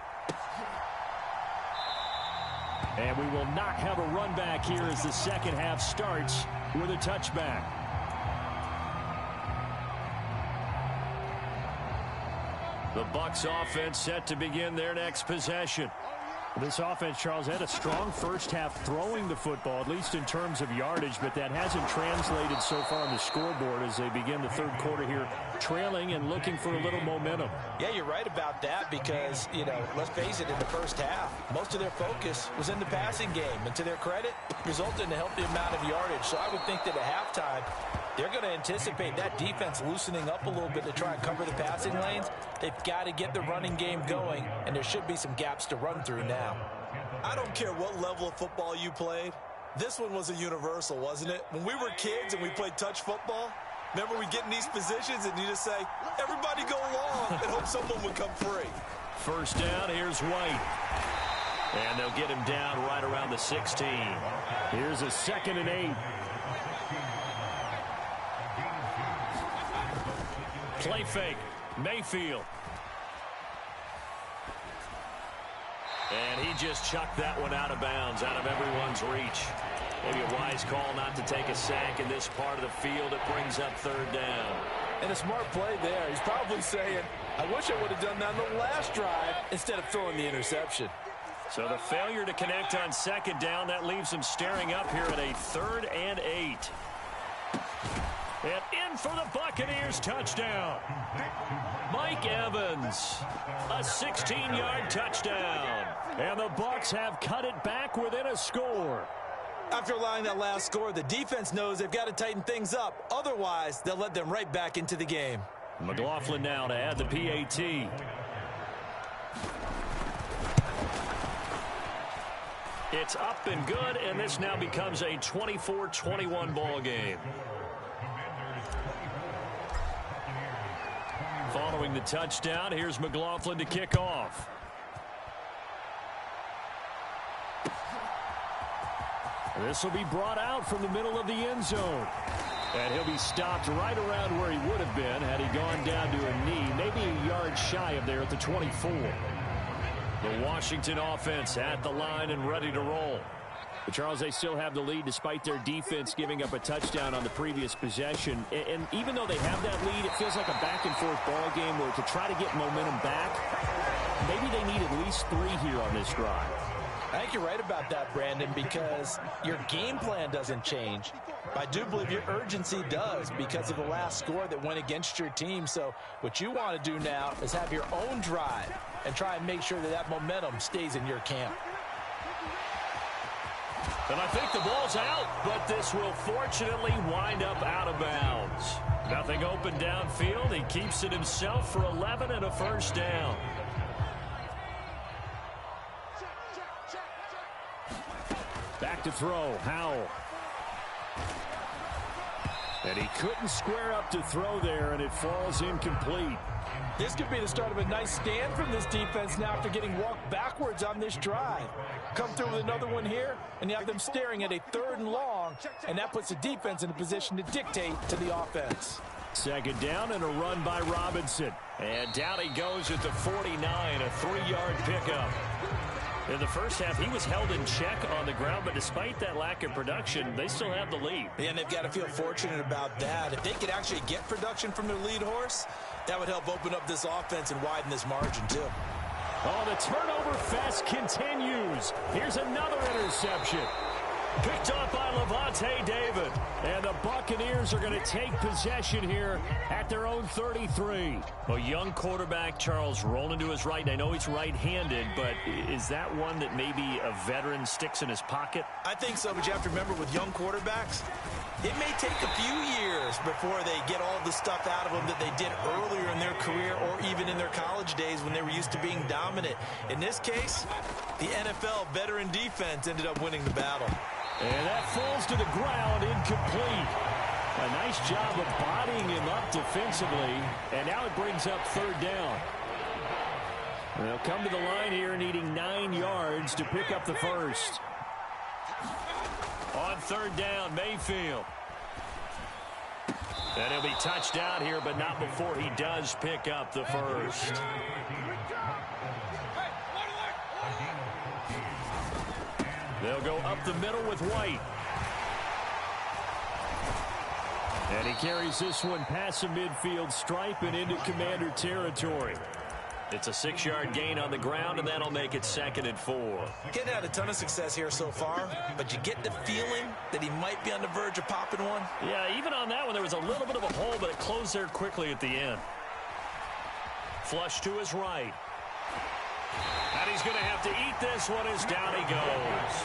And we will not have a run back here as the second half starts with a touchback. The Bucs offense set to begin their next possession. This offense, Charles, had a strong first half throwing the football, at least in terms of yardage, but that hasn't translated so far on the scoreboard as they begin the third quarter here, trailing and looking for a little momentum. Yeah, you're right about that because, let's face it, in the first half, most of their focus was in the passing game. And to their credit, resulted in a healthy amount of yardage. So I would think that at halftime, they're going to anticipate that defense loosening up a little bit to try and cover the passing lanes. They've got to get the running game going, and there should be some gaps to run through now. I don't care what level of football you played. This one was a universal, wasn't it? When we were kids and we played touch football, remember we get in these positions and you just say, everybody go along, and hope someone would come free. First down, here's White. And they'll get him down right around the 16. Here's a 2nd and 8. Play fake. Mayfield. And he just chucked that one out of bounds, out of everyone's reach. Maybe a wise call not to take a sack in this part of the field. It brings up third down. And a smart play there. He's probably saying, I wish I would have done that on the last drive instead of throwing the interception. So the failure to connect on second down, that leaves him staring up here at a 3rd and 8. And in for the Buccaneers, touchdown. Mike Evans, a 16-yard touchdown. And the Bucs have cut it back within a score. After allowing that last score, the defense knows they've got to tighten things up. Otherwise, they'll let them right back into the game. McLaughlin now to add the PAT. It's up and good, and this now becomes a 24-21 ball game. Following the touchdown, here's McLaughlin to kick off. This will be brought out from the middle of the end zone. And he'll be stopped right around where he would have been had he gone down to a knee, maybe a yard shy of there at the 24. The Washington offense at the line and ready to roll. But Charles, they still have the lead despite their defense giving up a touchdown on the previous possession. And even though they have that lead, it feels like a back-and-forth ball game where to try to get momentum back, maybe they need at least 3 here on this drive. I think you're right about that, Brandon, because your game plan doesn't change. I do believe your urgency does because of the last score that went against your team. So what you want to do now is have your own drive and try and make sure that that momentum stays in your camp. And I think the ball's out, but this will fortunately wind up out of bounds. Nothing open downfield. He keeps it himself for 11 and a first down. Back to throw, Howell. And he couldn't square up to throw there, and it falls incomplete. This could be the start of a nice stand from this defense now after getting walked backwards on this drive. Come through with another one here, and you have them staring at a 3rd and long, and that puts the defense in a position to dictate to the offense. Second down and a run by Robinson. And down he goes at the 49, a 3-yard pickup. In the first half, he was held in check on the ground, but despite that lack of production, they still have the lead. Yeah, and they've got to feel fortunate about that. If they could actually get production from their lead horse, that would help open up this offense and widen this margin, too. Oh, the turnover fest continues. Here's another interception. Picked off by Levante David. And the Buccaneers are going to take possession here at their own 33. A young quarterback, Charles, rolling to his right. And I know he's right-handed, but is that one that maybe a veteran sticks in his pocket? I think so, but you have to remember with young quarterbacks, it may take a few years before they get all the stuff out of them that they did earlier in their career or even in their college days when they were used to being dominant. In this case, the NFL veteran defense ended up winning the battle. And that falls to the ground, incomplete. A nice job of bodying him up defensively, and now it brings up 3rd down. They'll come to the line here needing 9 yards to pick up the first. On 3rd down, Mayfield. And he'll be touched out here, but not before he does pick up the first. They'll go up the middle with White. And he carries this one past the midfield stripe and into Commander territory. It's a 6-yard gain on the ground, and that'll make it 2nd and 4. Getting had a ton of success here so far, but you get the feeling that he might be on the verge of popping one. Yeah, even on that one, there was a little bit of a hole, but it closed there quickly at the end. Flush to his right. And he's going to have to eat this one as down he goes.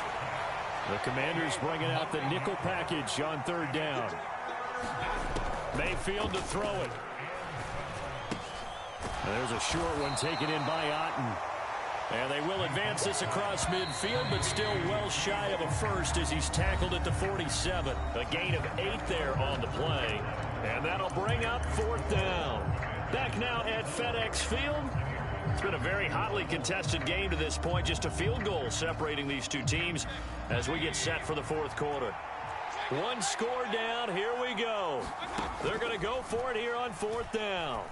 The Commanders bringing out the nickel package on 3rd down. Mayfield to throw it. There's a short one taken in by Otten. And they will advance this across midfield, but still well shy of a first as he's tackled at the 47. A gain of 8 there on the play. And that'll bring up 4th down. Back now at FedEx Field. It's been a very hotly contested game to this point. Just a field goal separating these two teams as we get set for the 4th quarter. 1 score down. Here we go. They're going to go for it here on 4th down.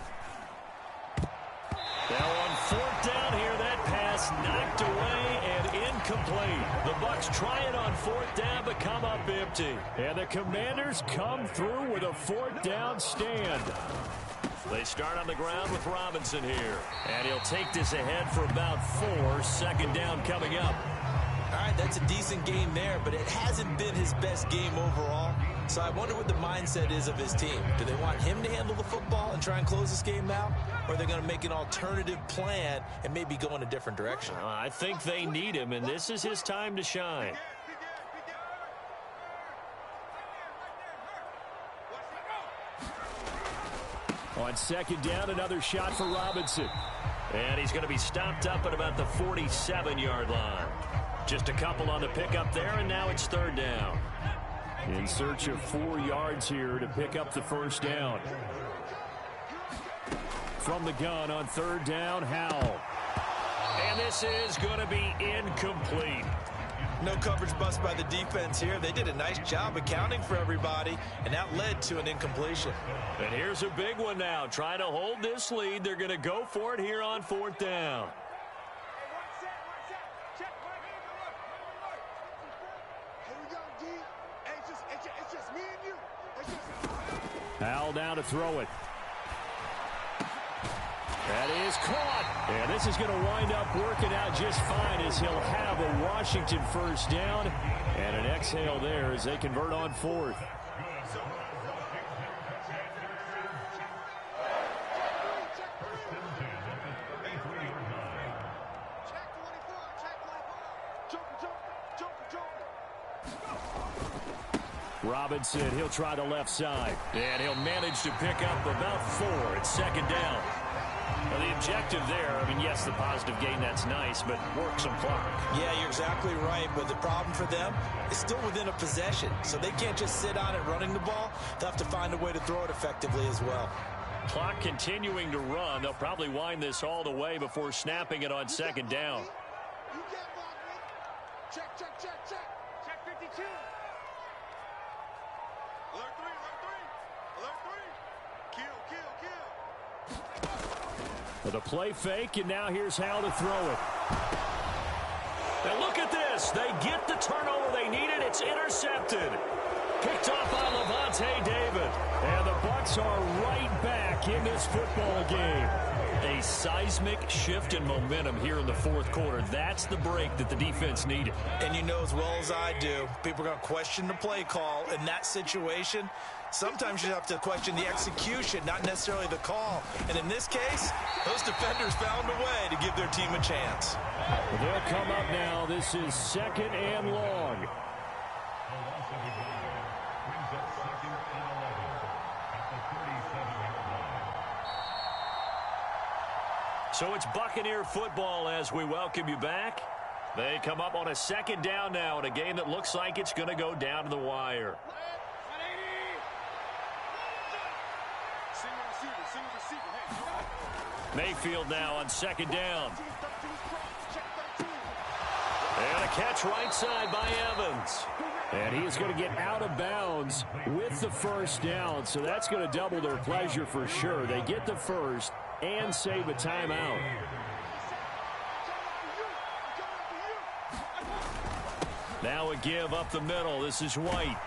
Now on 4th down here, that pass knocked away and incomplete. The Bucs try it on 4th down, but come up empty. And the Commanders come through with a 4th down stand. They start on the ground with Robinson here. And he'll take this ahead for about 4. 2nd down coming up. All right, that's a decent game there, but it hasn't been his best game overall. So I wonder what the mindset is of his team. Do they want him to handle the football and try and close this game out? Or are they going to make an alternative plan and maybe go in a different direction? I think they need him, and this is his time to shine. On 2nd down, another shot for Robinson. And he's going to be stopped up at about the 47-yard line. Just a couple on the pickup there, and now it's 3rd down. In search of 4 yards here to pick up the first down. From the gun on 3rd down, Howell. And this is going to be incomplete. No coverage bust by the defense here. They did a nice job accounting for everybody, and that led to an incompletion. And here's a big one now. Trying to hold this lead. They're going to go for it here on 4th down. Howell down to throw it. That is caught. And this is going to wind up working out just fine as he'll have a Washington first down. And an exhale there as they convert on 4th. Robinson, he'll try the left side. And he'll manage to pick up about 4. It's second down. Well, the objective there, I mean, yes, the positive gain, that's nice, but work some clock. Yeah, you're exactly right, but the problem for them is still within a possession, so they can't just sit on it running the ball. They'll have to find a way to throw it effectively as well. Clock continuing to run. They'll probably wind this all the way before snapping it on second down. You get one, Rick. Check, check, check, check. Check 52. Alert 3, alert 3. Alert 3. Kill, kill, kill. With a play fake, and now here's how to throw it. And look at this. They get the turnover they needed. It's intercepted. Picked off by Levante David. And the Bucs are right back in this football game. A seismic shift in momentum here in the fourth quarter. That's the break that the defense needed. And you know as well as I do, people are going to question the play call in that situation. Sometimes you have to question the execution, not necessarily the call. And in this case, those defenders found a way to give their team a chance. Well, they'll come up now. This is second and long. So it's Buccaneer football as we welcome you back. They come up on a second down now in a game that looks like it's going to go down to the wire. Mayfield now on second down. And a catch right side by Evans. And he is going to get out of bounds with the first down. So that's going to double their pleasure for sure. They get the first and save a timeout. Now a give up the middle. This is White.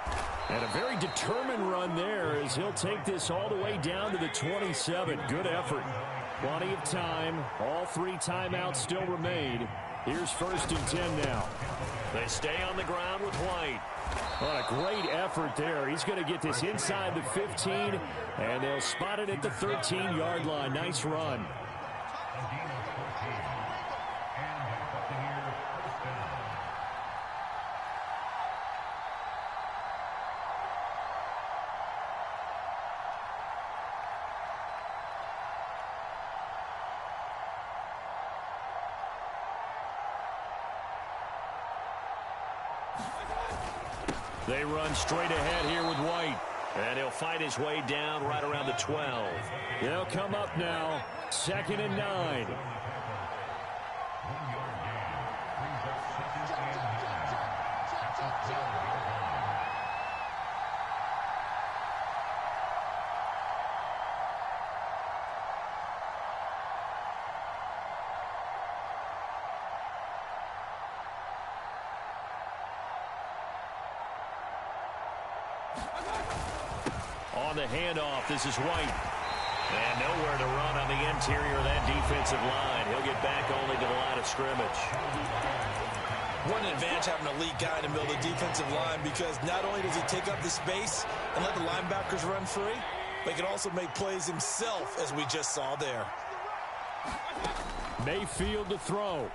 And a very determined run there as he'll take this all the way down to the 27. Good effort. Plenty of time. All 3 timeouts still remain. Here's first and 10 now. They stay on the ground with White. What a great effort there. He's going to get this inside the 15, and they'll spot it at the 13-yard line. Nice run. They run straight ahead here with White. And he'll fight his way down right around the 12. They'll come up now. Second and 9. On the handoff, this is White. And nowhere to run on the interior of that defensive line. He'll get back only to the line of scrimmage. What an advantage having an elite guy in the middle of the defensive line, because not only does he take up the space and let the linebackers run free, but he can also make plays himself, as we just saw there. Mayfield to throw.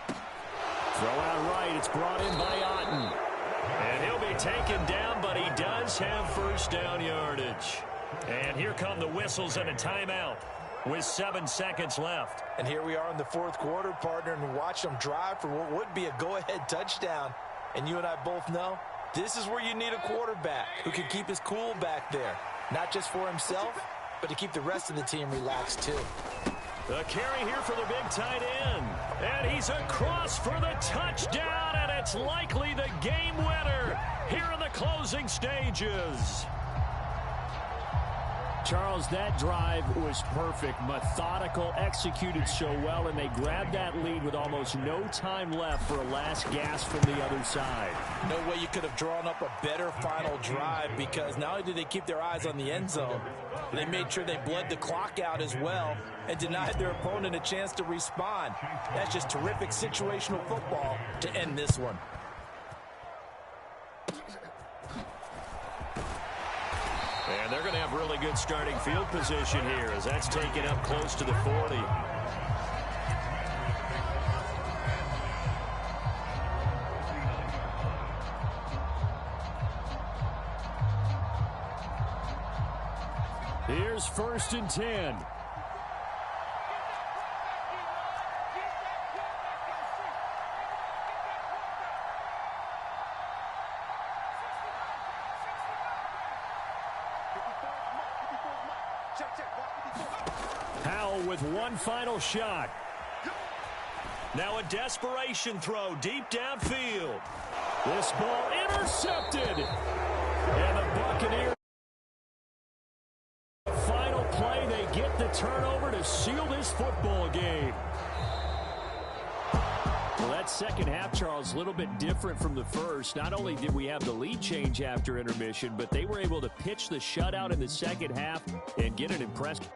Throw out right. It's brought in by Otten. And he'll be taken down, but he does have first down yardage. And here come the whistles and a timeout with 7 seconds left. And here we are in the fourth quarter, partner, and watch them drive for what would be a go-ahead touchdown. And you and I both know this is where you need a quarterback who can keep his cool back there. Not just for himself, but to keep the rest of the team relaxed too. The carry here for the big tight end. And he's across for the touchdown, and it's likely the game winner here in the closing stages. Charles, that drive was perfect, methodical, executed so well, and they grabbed that lead with almost no time left for a last gasp from the other side. No way you could have drawn up a better final drive, because not only did they keep their eyes on the end zone, they made sure they bled the clock out as well and denied their opponent a chance to respond. That's just terrific situational football to end this one. And they're going to have really good starting field position here as that's taken up close to the 40. Here's 1st and 10. Powell with one final shot. Now a desperation throw deep downfield. This ball intercepted. And the Buccaneers, final play, they get the turnover to seal this football game. Well, that second half, Charles, a little bit different from the first. Not only did we have the lead change after intermission, but they were able to pitch the shutout in the second half and get an impressive.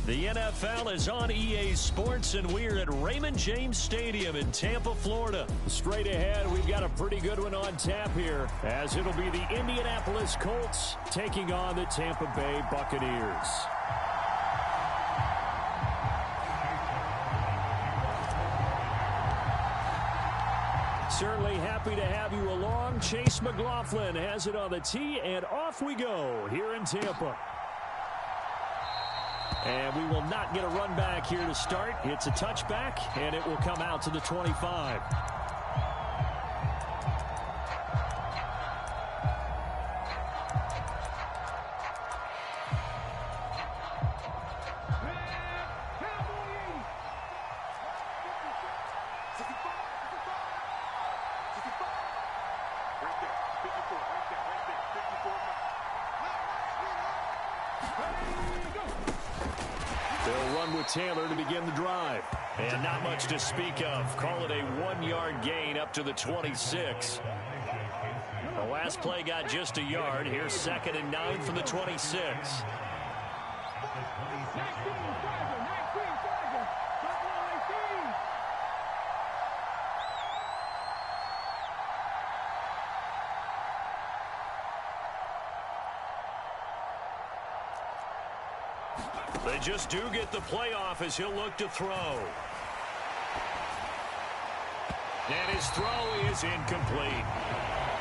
The NFL is on EA Sports, and we're at Raymond James Stadium in Tampa, Florida. Straight ahead, we've got a pretty good one on tap here, as it'll be the Indianapolis Colts taking on the Tampa Bay Buccaneers. Certainly happy to have you along. Chase McLaughlin has it on the tee, and off we go here in Tampa. And we will not get a run back here to start. It's a touchback, and it will come out to the 25. Taylor to begin the drive. And not much to speak of. Call it a 1-yard gain up to the 26. The last play got just a yard. Here's 2nd and 9 from the 26. They just do get the playoff as he'll look to throw. And his throw is incomplete.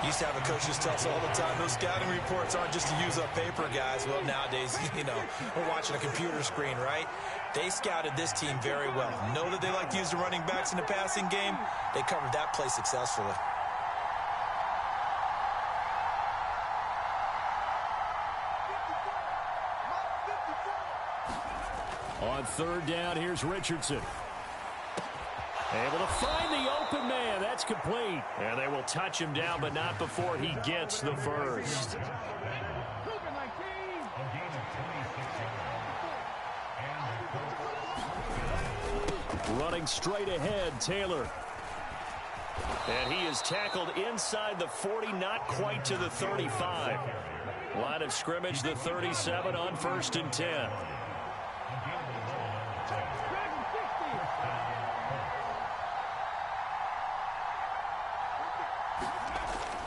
Used to have a coaches tell us all the time, those scouting reports aren't just to use up paper, guys. Well, nowadays, we're watching a computer screen, right? They scouted this team very well. Know that they like to use the running backs in the passing game. They covered that play successfully. On 3rd down, here's Richardson. Able to find the open man. That's complete. And they will touch him down, but not before he gets the first. Running straight ahead, Taylor. And he is tackled inside the 40, not quite to the 35. Line of scrimmage, the 37 on 1st and 10.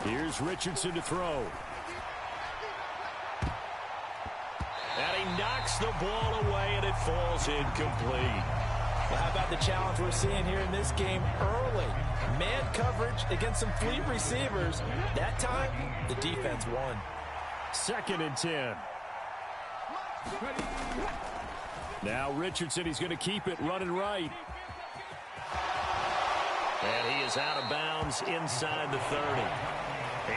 Here's Richardson to throw. And he knocks the ball away, and it falls incomplete. Well, how about the challenge we're seeing here in this game early? Man coverage against some fleet receivers. That time, the defense won. 2nd and 10. Now Richardson, he's going to keep it running right. And he is out of bounds inside the 30.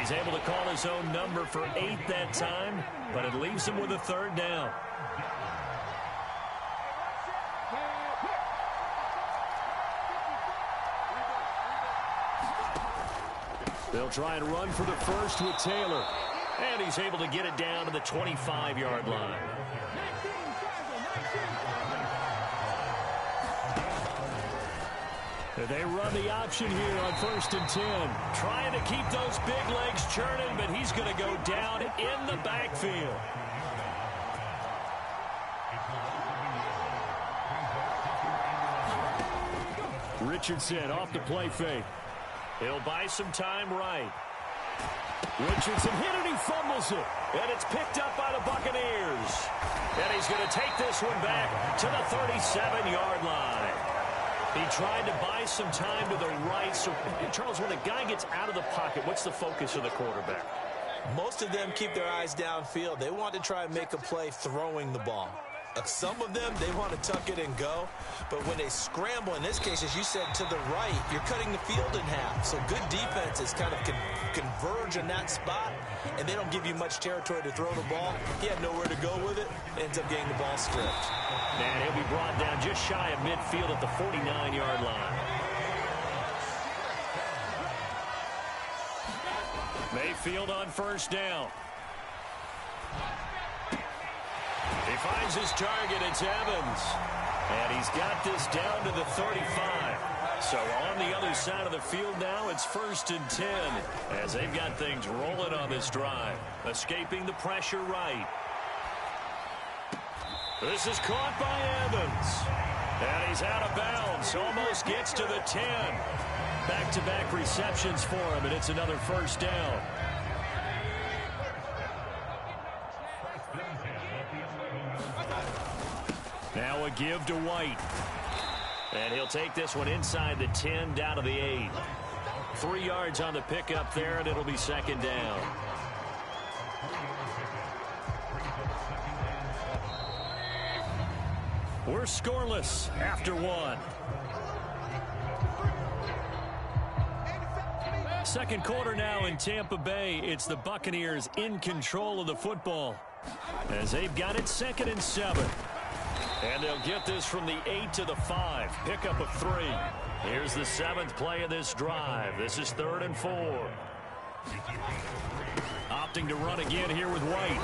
He's able to call his own number for 8 that time, but it leaves him with a 3rd down. They'll try and run for the first with Taylor. And he's able to get it down to the 25-yard line. They run the option here on 1st and 10. Trying to keep those big legs churning, but he's going to go down in the backfield. Richardson off the play fake. He'll buy some time right. Richardson hit it, he fumbles it. And it's picked up by the Buccaneers. And he's going to take this one back to the 37-yard line. He tried to buy some time to the right. So, Charles, when a guy gets out of the pocket, what's the focus of the quarterback? Most of them keep their eyes downfield. They want to try and make a play throwing the ball. Some of them, they want to tuck it and go. But when they scramble, in this case, as you said, to the right, you're cutting the field in half. So good defenses kind of converge in that spot, and they don't give you much territory to throw the ball. He had nowhere to go with it. Ends up getting the ball stripped. And he'll be brought down just shy of midfield at the 49-yard line. Mayfield on 1st down. He finds his target. It's Evans. And he's got this down to the 35. So on the other side of the field now, it's 1st and 10 as they've got things rolling on this drive. Escaping the pressure right. This is caught by Evans. And he's out of bounds. Almost gets to the 10. Back-to-back receptions for him, and it's another 1st down. Now a give to White. And he'll take this one inside the 10 down to the 8. 3 yards on the pickup there, and it'll be 2nd down. We're scoreless after 1. 2nd quarter now in Tampa Bay. It's the Buccaneers in control of the football as they've got it 2nd and 7. And they'll get this from the 8 to the 5. Pickup of 3. Here's the 7th play of this drive. This is 3rd and 4. Opting to run again here with White.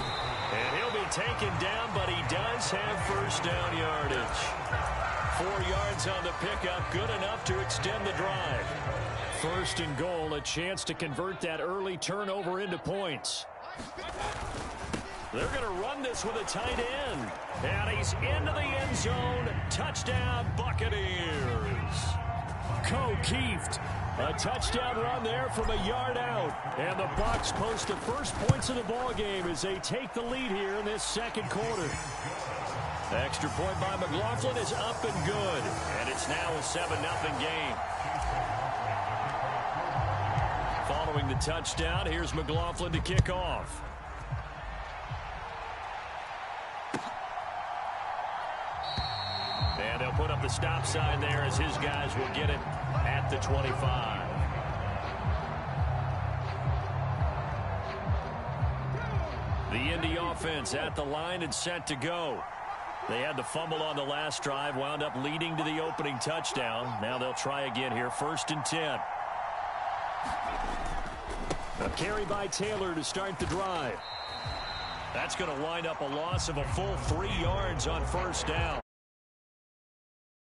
And he'll be taken down, but he does have 1st down yardage. 4 yards on the pickup, good enough to extend the drive. 1st and goal, a chance to convert that early turnover into points. They're going to run this with a tight end. And he's into the end zone. Touchdown, Buccaneers. Keeft. A touchdown run there from a yard out. And the Bucs post the first points of the ball game as they take the lead here in this 2nd quarter. Extra point by McLaughlin is up and good. And it's now a 7-0 game. Following the touchdown, here's McLaughlin to kick off. And they'll put up the stop sign there as his guys will get it at the 25. The Indy offense at the line and set to go. They had the fumble on the last drive, wound up leading to the opening touchdown. Now they'll try again here, 1st and 10. A carry by Taylor to start the drive. That's going to wind up a loss of a full 3 yards on 1st down.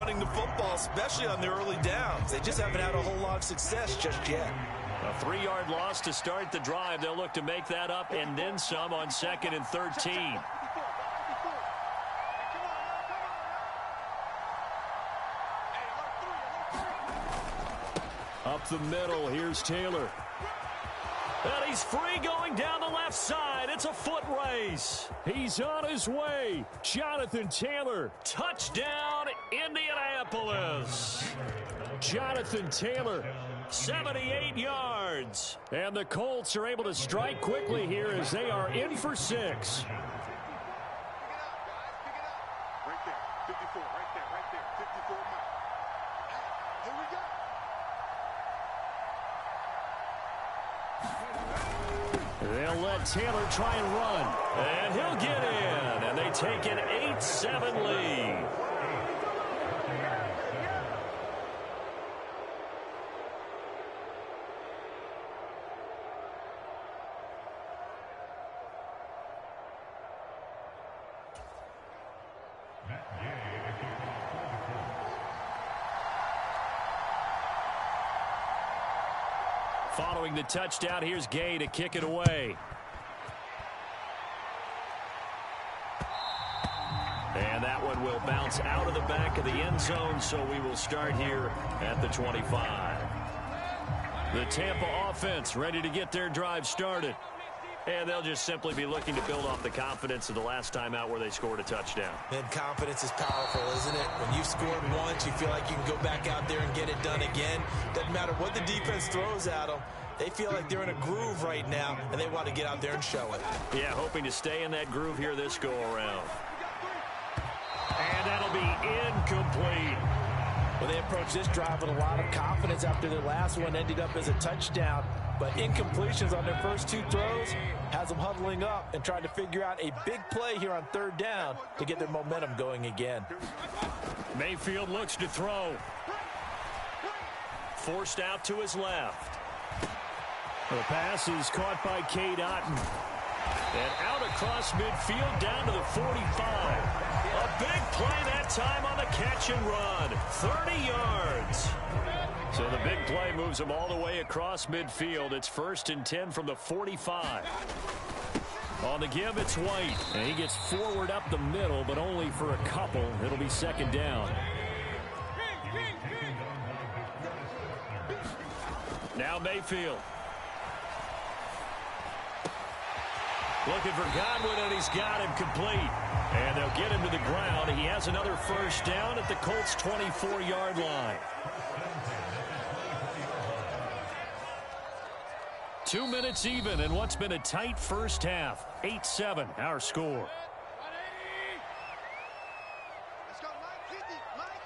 Running the football, especially on the early downs. They just haven't had a whole lot of success just yet. A 3-yard loss to start the drive. They'll look to make that up and then some on 2nd and 13. Up the middle, here's Taylor. And he's free going down the left side. It's a foot race. He's on his way. Jonathan Taylor. Touchdown, Indianapolis. Jonathan Taylor, 78 yards. And the Colts are able to strike quickly here as they are in for 6. Pick it up, guys. Pick it up. Right there. 54. Right there. Right there. 54 miles. Here we go. They'll let Taylor try and run. And he'll get in. And they take an 8-7 lead. Following the touchdown, here's Gay to kick it away. And that one will bounce out of the back of the end zone, so we will start here at the 25. The Tampa offense ready to get their drive started. And they'll just simply be looking to build off the confidence of the last time out where they scored a touchdown. And confidence is powerful, isn't it? When you've scored once, you feel like you can go back out there and get it done again. Doesn't matter what the defense throws at them. They feel like they're in a groove right now, and they want to get out there and show it. Yeah, hoping to stay in that groove here this go-around. And that'll be incomplete. Well, they approached this drive with a lot of confidence after their last one ended up as a touchdown. But incompletions on their first 2 throws has them huddling up and trying to figure out a big play here on 3rd down to get their momentum going again. Mayfield looks to throw. Forced out to his left. The pass is caught by Cade Otton. And out across midfield down to the 45. A big play that time on the catch and run. 30 yards. So the big play moves him all the way across midfield. It's 1st and 10 from the 45. On the give, it's White. And he gets forward up the middle, but only for a couple. It'll be 2nd down. Now Mayfield. Looking for Godwin, and he's got him complete. And they'll get him to the ground. He has another 1st down at the Colts' 24-yard line. 2 minutes even in what's been a tight first half. 8-7, our score. Let's go. Line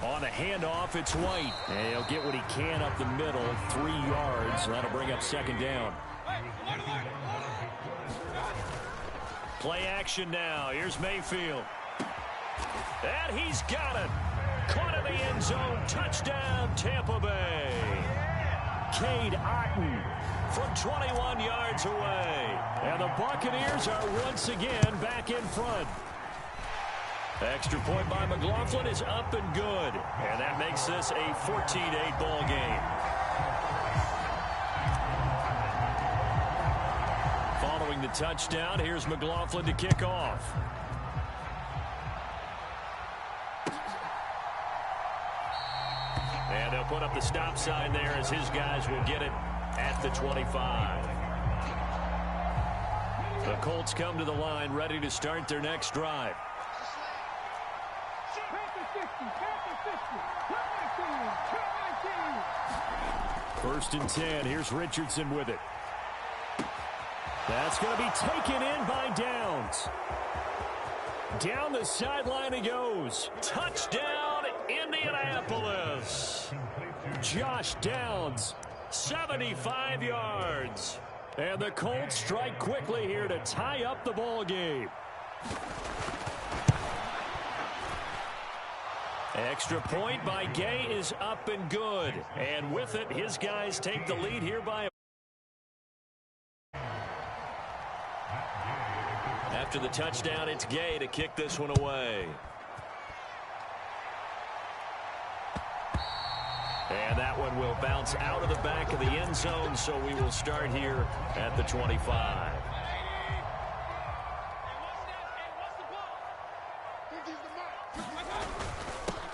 50. On a handoff, it's White. And he'll get what he can up the middle. 3 yards. That'll bring up 2nd down. Play action now. Here's Mayfield. And he's got it. Caught in the end zone. Touchdown, Tampa Bay. Cade Otton from 21 yards away. And the Buccaneers are once again back in front. Extra point by McLaughlin is up and good. And that makes this a 14-8 ball game. Following the touchdown, here's McLaughlin to kick off. And they'll put up the stop sign there as his guys will get it at the 25. The Colts come to the line ready to start their next drive. 1st and 10. Here's Richardson with it. That's going to be taken in by Downs. Down the sideline he goes. Touchdown, Indianapolis. Josh Downs, 75 yards. And the Colts strike quickly here to tie up the ball game. Extra point by Gay is up and good. And with it, his guys take the lead here by. After the touchdown, it's Gay to kick this one away. And that one will bounce out of the back of the end zone, so we will start here at the 25.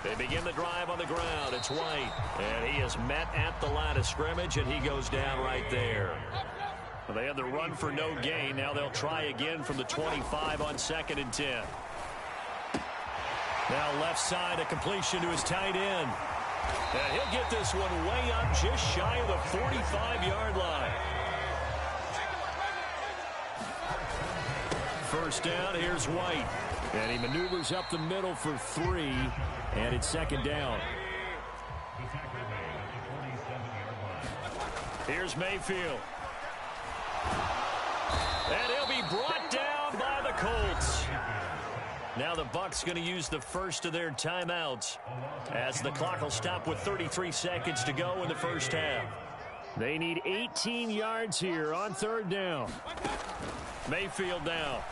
And begin the drive on the ground, it's White. And he is met at the line of scrimmage, and he goes down right there. Well, they had the run for no gain. Now they'll try again from the 25 on 2nd and 10. Now left side, a completion to his tight end. And he'll get this one way up just shy of the 45-yard line. First down, here's White. And he maneuvers up the middle for 3, and it's 2nd down. Here's Mayfield. And he'll be brought down by the Colts. Now the Bucs going to use the first of their timeouts as the clock will stop with 33 seconds to go in the first half. They need 18 yards here on 3rd down. Mayfield now.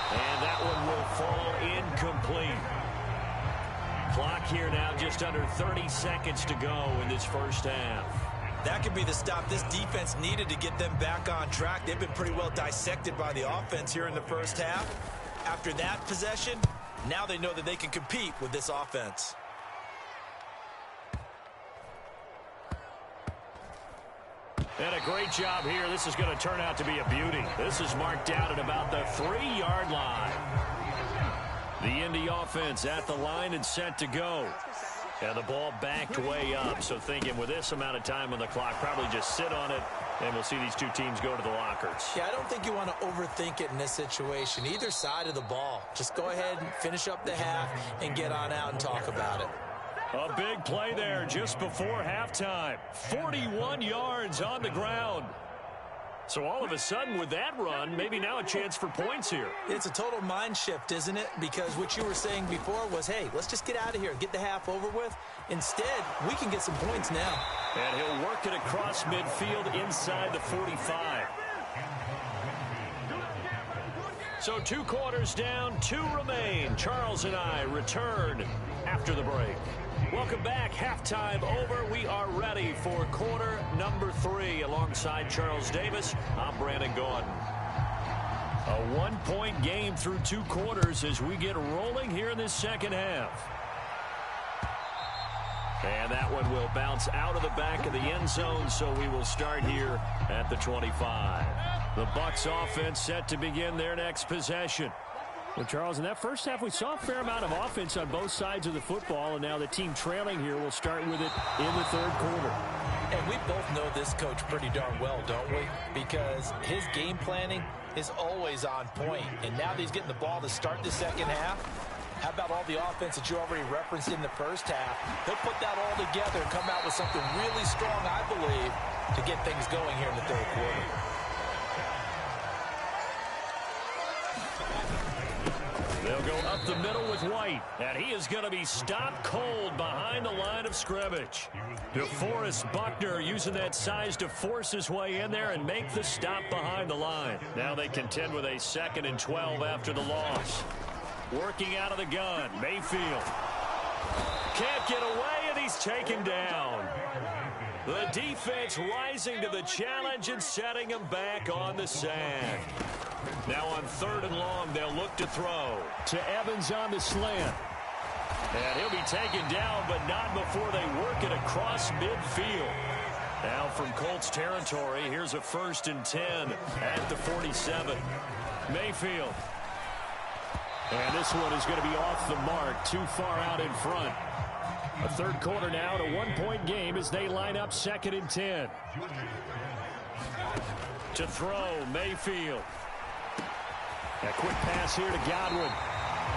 And that one will fall incomplete. Clock here now just under 30 seconds to go in this first half. That could be the stop this defense needed to get them back on track. They've been pretty well dissected by the offense here in the first half. After that possession, now they know that they can compete with this offense. And a great job here. This is going to turn out to be a beauty. This is marked out at about the 3-yard line. The Indy offense at the line and set to go. And the ball backed way up. So thinking with this amount of time on the clock, probably just sit on it, and we'll see these two teams go to the lockers. Yeah, I don't think you want to overthink it in this situation. Either side of the ball. Just go ahead and finish up the half and get on out and talk about it. A big play there just before halftime. 41 yards on the ground. So all of a sudden with that run, maybe now a chance for points here. It's a total mind shift, isn't it? Because what you were saying before was, hey, let's just get out of here, get the half over with. Instead, we can get some points now. And he'll work it across midfield inside the 45. So 2 quarters down, 2 remain. Charles and I return after the break. Welcome back. Halftime over. We are ready for quarter number 3. Alongside Charles Davis, I'm Brandon Gordon. A 1-point game through 2 quarters as we get rolling here in this second half. And that one will bounce out of the back of the end zone, so we will start here at the 25. The Bucs offense set to begin their next possession. Well, Charles, in that first half, we saw a fair amount of offense on both sides of the football, and now the team trailing here will start with it in the 3rd quarter. And we both know this coach pretty darn well, don't we? Because his game planning is always on point. And now that he's getting the ball to start the second half, how about all the offense that you already referenced in the first half? He'll put that all together and come out with something really strong, I believe, to get things going here in the 3rd quarter. They'll go up the middle with White, and he is going to be stopped cold behind the line of scrimmage. DeForest Buckner using that size to force his way in there and make the stop behind the line. Now they contend with a 2nd and 12 after the loss. Working out of the gun, Mayfield. Can't get away, and he's taken down. The defense rising to the challenge and setting him back on the sand. Now on 3rd and long, they'll look to throw. To Evans on the slant. And he'll be taken down, but not before they work it across midfield. Now from Colts territory, here's a 1st and 10 at the 47. Mayfield. And this one is going to be off the mark, too far out in front. A 3rd quarter now, and a 1-point game as they line up 2nd and 10. To throw, Mayfield. A quick pass here to Godwin.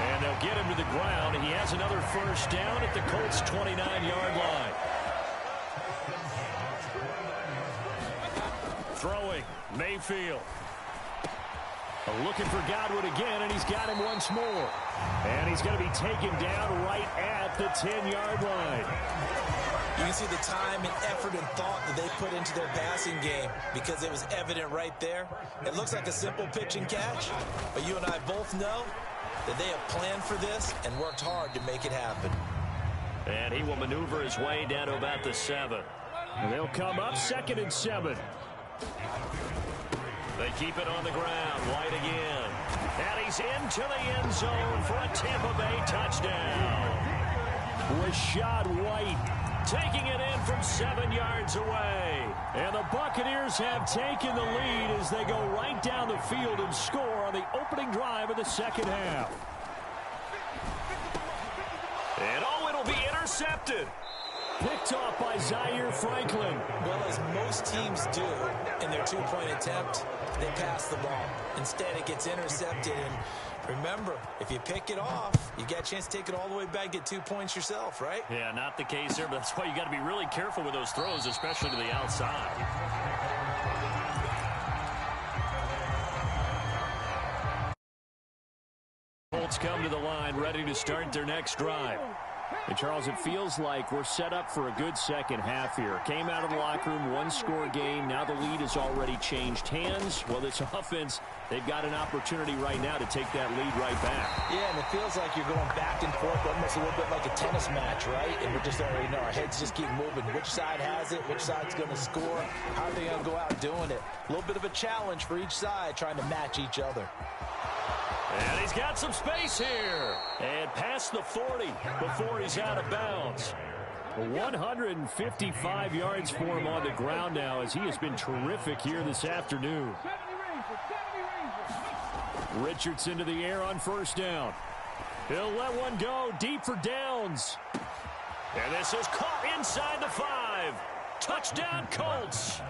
And they'll get him to the ground. He has another first down at the Colts' 29-yard line. Throwing, Mayfield. Looking for Godwin again, and he's got him once more. And he's going to be taken down right at the 10-yard line. You can see the time and effort and thought that they put into their passing game because it was evident right there. It looks like a simple pitch and catch, but you and I both know that they have planned for this and worked hard to make it happen. And he will maneuver his way down to about the 7. And they'll come up 2nd and 7. They keep it on the ground. White again. And he's into the end zone for a Tampa Bay touchdown. Rashad White taking it in from 7 yards away. And the Buccaneers have taken the lead as they go right down the field and score on the opening drive of the second half. And it'll be intercepted. Picked off by Zaire Franklin. Well, as most teams do in their two-point attempt, they pass the ball. Instead, it gets intercepted. And remember, if you pick it off, you got a chance to take it all the way back, get 2 points yourself, right? Yeah, not the case there, but that's why you got to be really careful with those throws, especially to the outside. Colts come to the line, ready to start their next drive. And, Charles, it feels like we're set up for a good second half here. Came out of the locker room, one-score game. Now the lead has already changed hands. Well, this offense, they've got an opportunity right now to take that lead right back. Yeah, and it feels like you're going back and forth, almost a little bit like a tennis match, right? And we're just already know our heads just keep moving. Which side has it? Which side's going to score? How are they going to go out doing it? A little bit of a challenge for each side, trying to match each other. And he's got some space here. And past the 40 before he's out of bounds. 155 yards for him on the ground now as he has been terrific here this afternoon. Richardson to the air on first down. He'll let one go deep for Downs. And this is caught inside the 5. Touchdown Colts.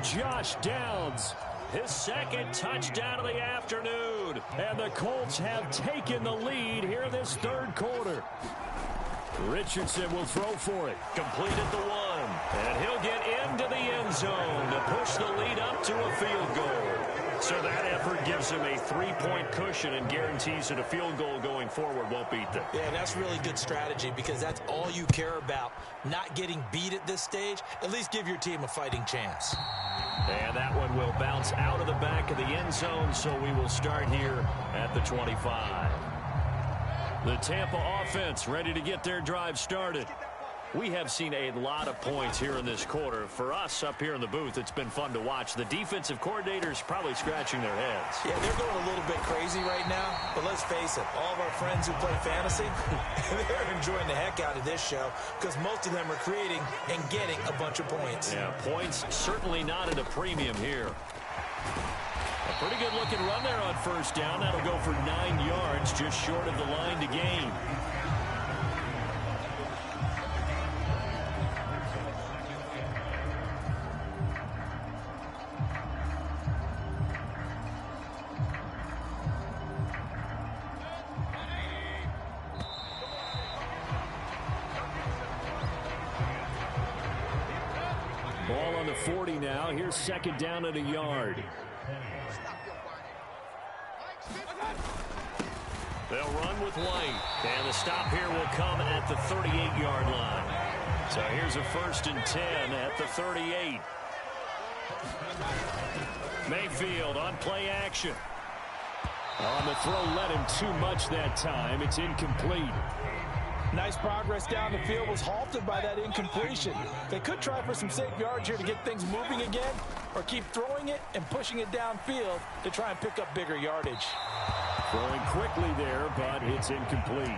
Josh Downs. His second touchdown of the afternoon. And the Colts have taken the lead here this third quarter. Richardson will throw for it. Completed the 1. And he'll get into the end zone to push the lead up to a field goal. So that effort gives him a 3-point cushion and guarantees that a field goal going forward won't beat them. Yeah, that's really good strategy because that's all you care about. Not getting beat at this stage. At least give your team a fighting chance. And that one will bounce out of the back of the end zone, so we will start here at the 25. The Tampa offense ready to get their drive started. We have seen a lot of points here in this quarter. For us up here in the booth, it's been fun to watch. The defensive coordinators probably scratching their heads. Yeah, they're going a little bit crazy right now. But let's face it, all of our friends who play fantasy, they're enjoying the heck out of this show because most of them are creating and getting a bunch of points. Yeah, points certainly not at a premium here. A pretty good looking run there on first down. That'll go for 9 yards, just short of the line to gain. Ball on the 40 now. Here's second down at a yard. They'll run with White. And the stop here will come at the 38-yard line. So here's a 1st and 10 at the 38. Mayfield on play action. On the throw, let him too much that time. It's incomplete. Nice progress down the field was halted by that incompletion. They could try for some safe yards here to get things moving again, or keep throwing it and pushing it downfield to try and pick up bigger yardage. Throwing quickly there, but it's incomplete.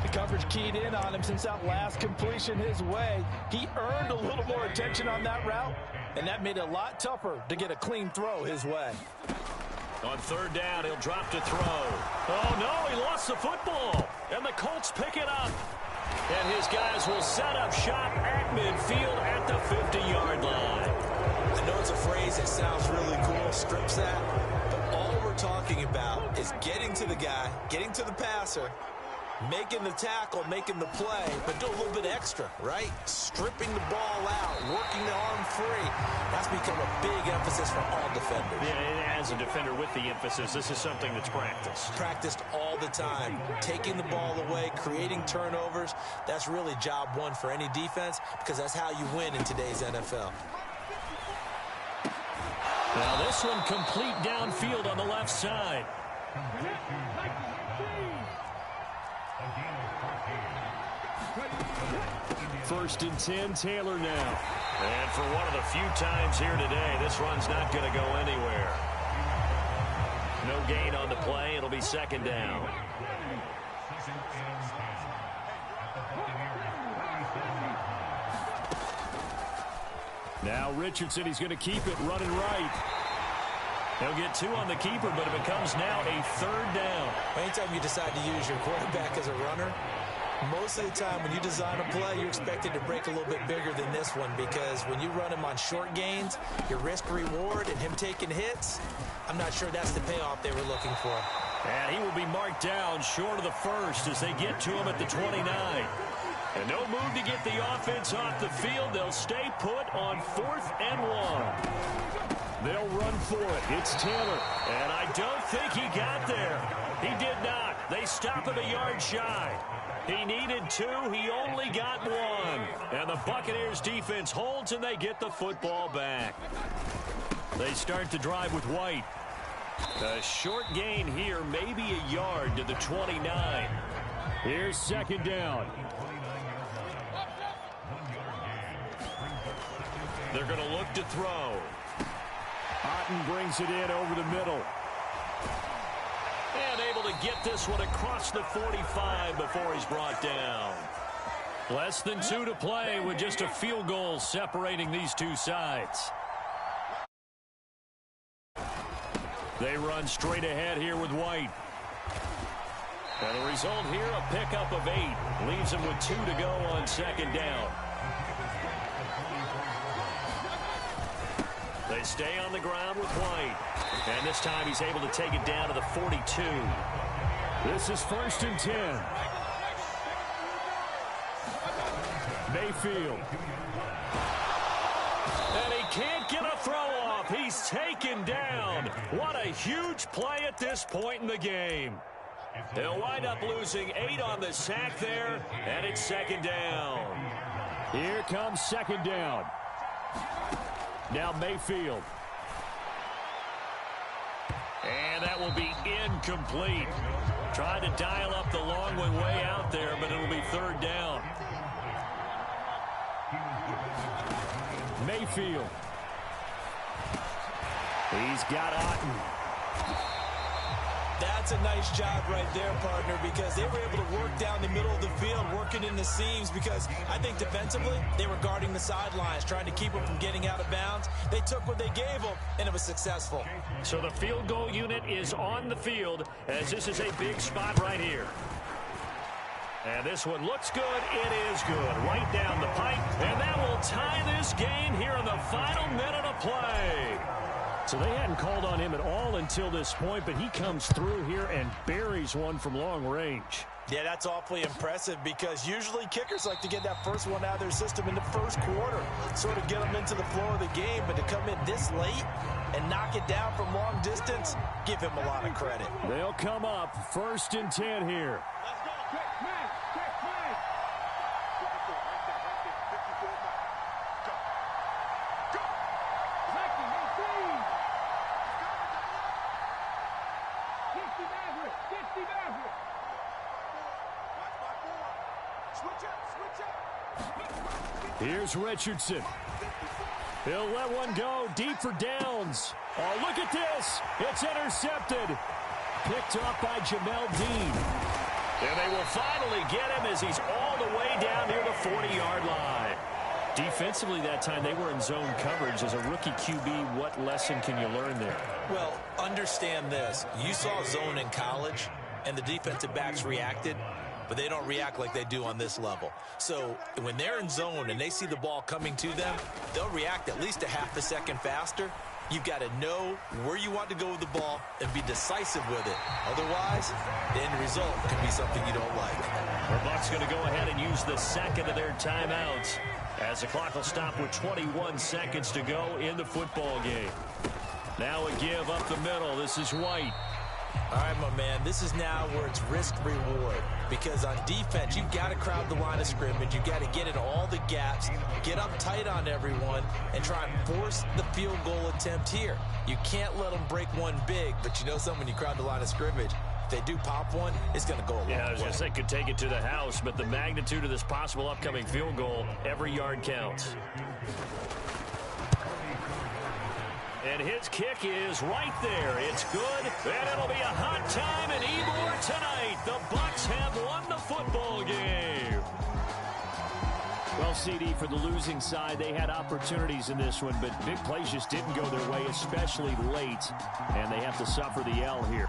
The coverage keyed in on him since that last completion his way. He earned a little more attention on that route, and that made it a lot tougher to get a clean throw his way. On third down, he'll drop to throw. Oh, no, he lost the football. And the Colts pick it up. And his guys will set up shop at midfield at the 50-yard line. I know it's a phrase that sounds really cool, strip sack, but all we're talking about is getting to the guy, getting to the passer, making the tackle, making the play, but do a little bit extra, right? Stripping the ball out, working the arm free. That's become a big emphasis for all defenders. Yeah, as a defender with the emphasis, this is something that's practiced. Practiced all the time. Taking the ball away, creating turnovers. That's really job one for any defense because that's how you win in today's NFL. Now this one complete downfield on the left side. First and 10, Taylor now. And for one of the few times here today, this run's not going to go anywhere. No gain on the play. It'll be second down. Now Richardson, he's going to keep it running right. He'll get 2 on the keeper, but it becomes now a third down. Anytime you decide to use your quarterback as a runner, most of the time when you design a play, you're expected to break a little bit bigger than this one, because when you run him on short gains, your risk-reward and him taking hits, I'm not sure that's the payoff they were looking for. And he will be marked down short of the first as they get to him at the 29. And no move to get the offense off the field. They'll stay put on 4th and 1. They'll run for it. It's Taylor. And I don't think he got there. He did not. They stop him a yard shy. He needed 2. He only got 1. And the Buccaneers defense holds, and they get the football back. They start the drive with White. A short gain here, maybe a yard to the 29. Here's second down. They're going to look to throw. Otten brings it in over the middle. And able to get this one across the 45 before he's brought down. Less than 2 to play with just a field goal separating these two sides. They run straight ahead here with White. And the result here, a pickup of 8. Leaves them with 2 to go on second down. They stay on the ground with White. And this time he's able to take it down to the 42. This is 1st and 10. Mayfield. And he can't get a throw off. He's taken down. What a huge play at this point in the game. They'll wind up losing 8 on the sack there, and it's second down. Here comes second down. Now Mayfield. And that will be incomplete. Trying to dial up the long one way out there, but it'll be third down. Mayfield. He's got Otten. That's a nice job right there, partner, because they were able to work down the middle of the field, working in the seams, because I think defensively they were guarding the sidelines, trying to keep them from getting out of bounds. They took what they gave them, and it was successful. So the field goal unit is on the field, as this is a big spot right here. And this one looks good. It is good. Right down the pipe. And that will tie this game here in the final minute of play. So they hadn't called on him at all until this point, but he comes through here and buries one from long range. Yeah, that's awfully impressive, because usually kickers like to get that first one out of their system in the first quarter, sort of get them into the flow of the game, but to come in this late and knock it down from long distance, give him a lot of credit. They'll come up 1st and 10 here. Let's go. Quick, man. Quick, man. 54, right there, right there. 54, go. Go. Second, 18. 60 Maverick. 60 Maverick. Watch my board. Switch up, switch up. Here's Richardson. He'll let one go deep for downs. Oh, look at this. It's intercepted. Picked up by Jamel Dean. And they will finally get him as he's all the way down near the 40-yard line. Defensively that time, they were in zone coverage. As a rookie QB, what lesson can you learn there? Well, understand this. You saw zone in college, and the defensive backs reacted, but they don't react like they do on this level. So when they're in zone and they see the ball coming to them, they'll react at least a half a second faster. You've got to know where you want to go with the ball and be decisive with it. Otherwise, the end result can be something you don't like. The Bucs going to go ahead and use the second of their timeouts, as the clock will stop with 21 seconds to go in the football game. Now a give up the middle. This is White. All right, my man, this is now where it's risk-reward, because on defense, you've got to crowd the line of scrimmage. You've got to get in all the gaps, get up tight on everyone, and try and force the field goal attempt here. You can't let them break one big, but you know something, when you crowd the line of scrimmage, if they do pop one, it's going to go a long way. Yeah, I was going to say could take it to the house, but the magnitude of this possible upcoming field goal, every yard counts. And his kick is right there. It's good, and it'll be a hot time in Ybor tonight. The Bucs have won the football game. Well, CD, for the losing side, they had opportunities in this one, but big plays just didn't go their way, especially late, and they have to suffer the L here.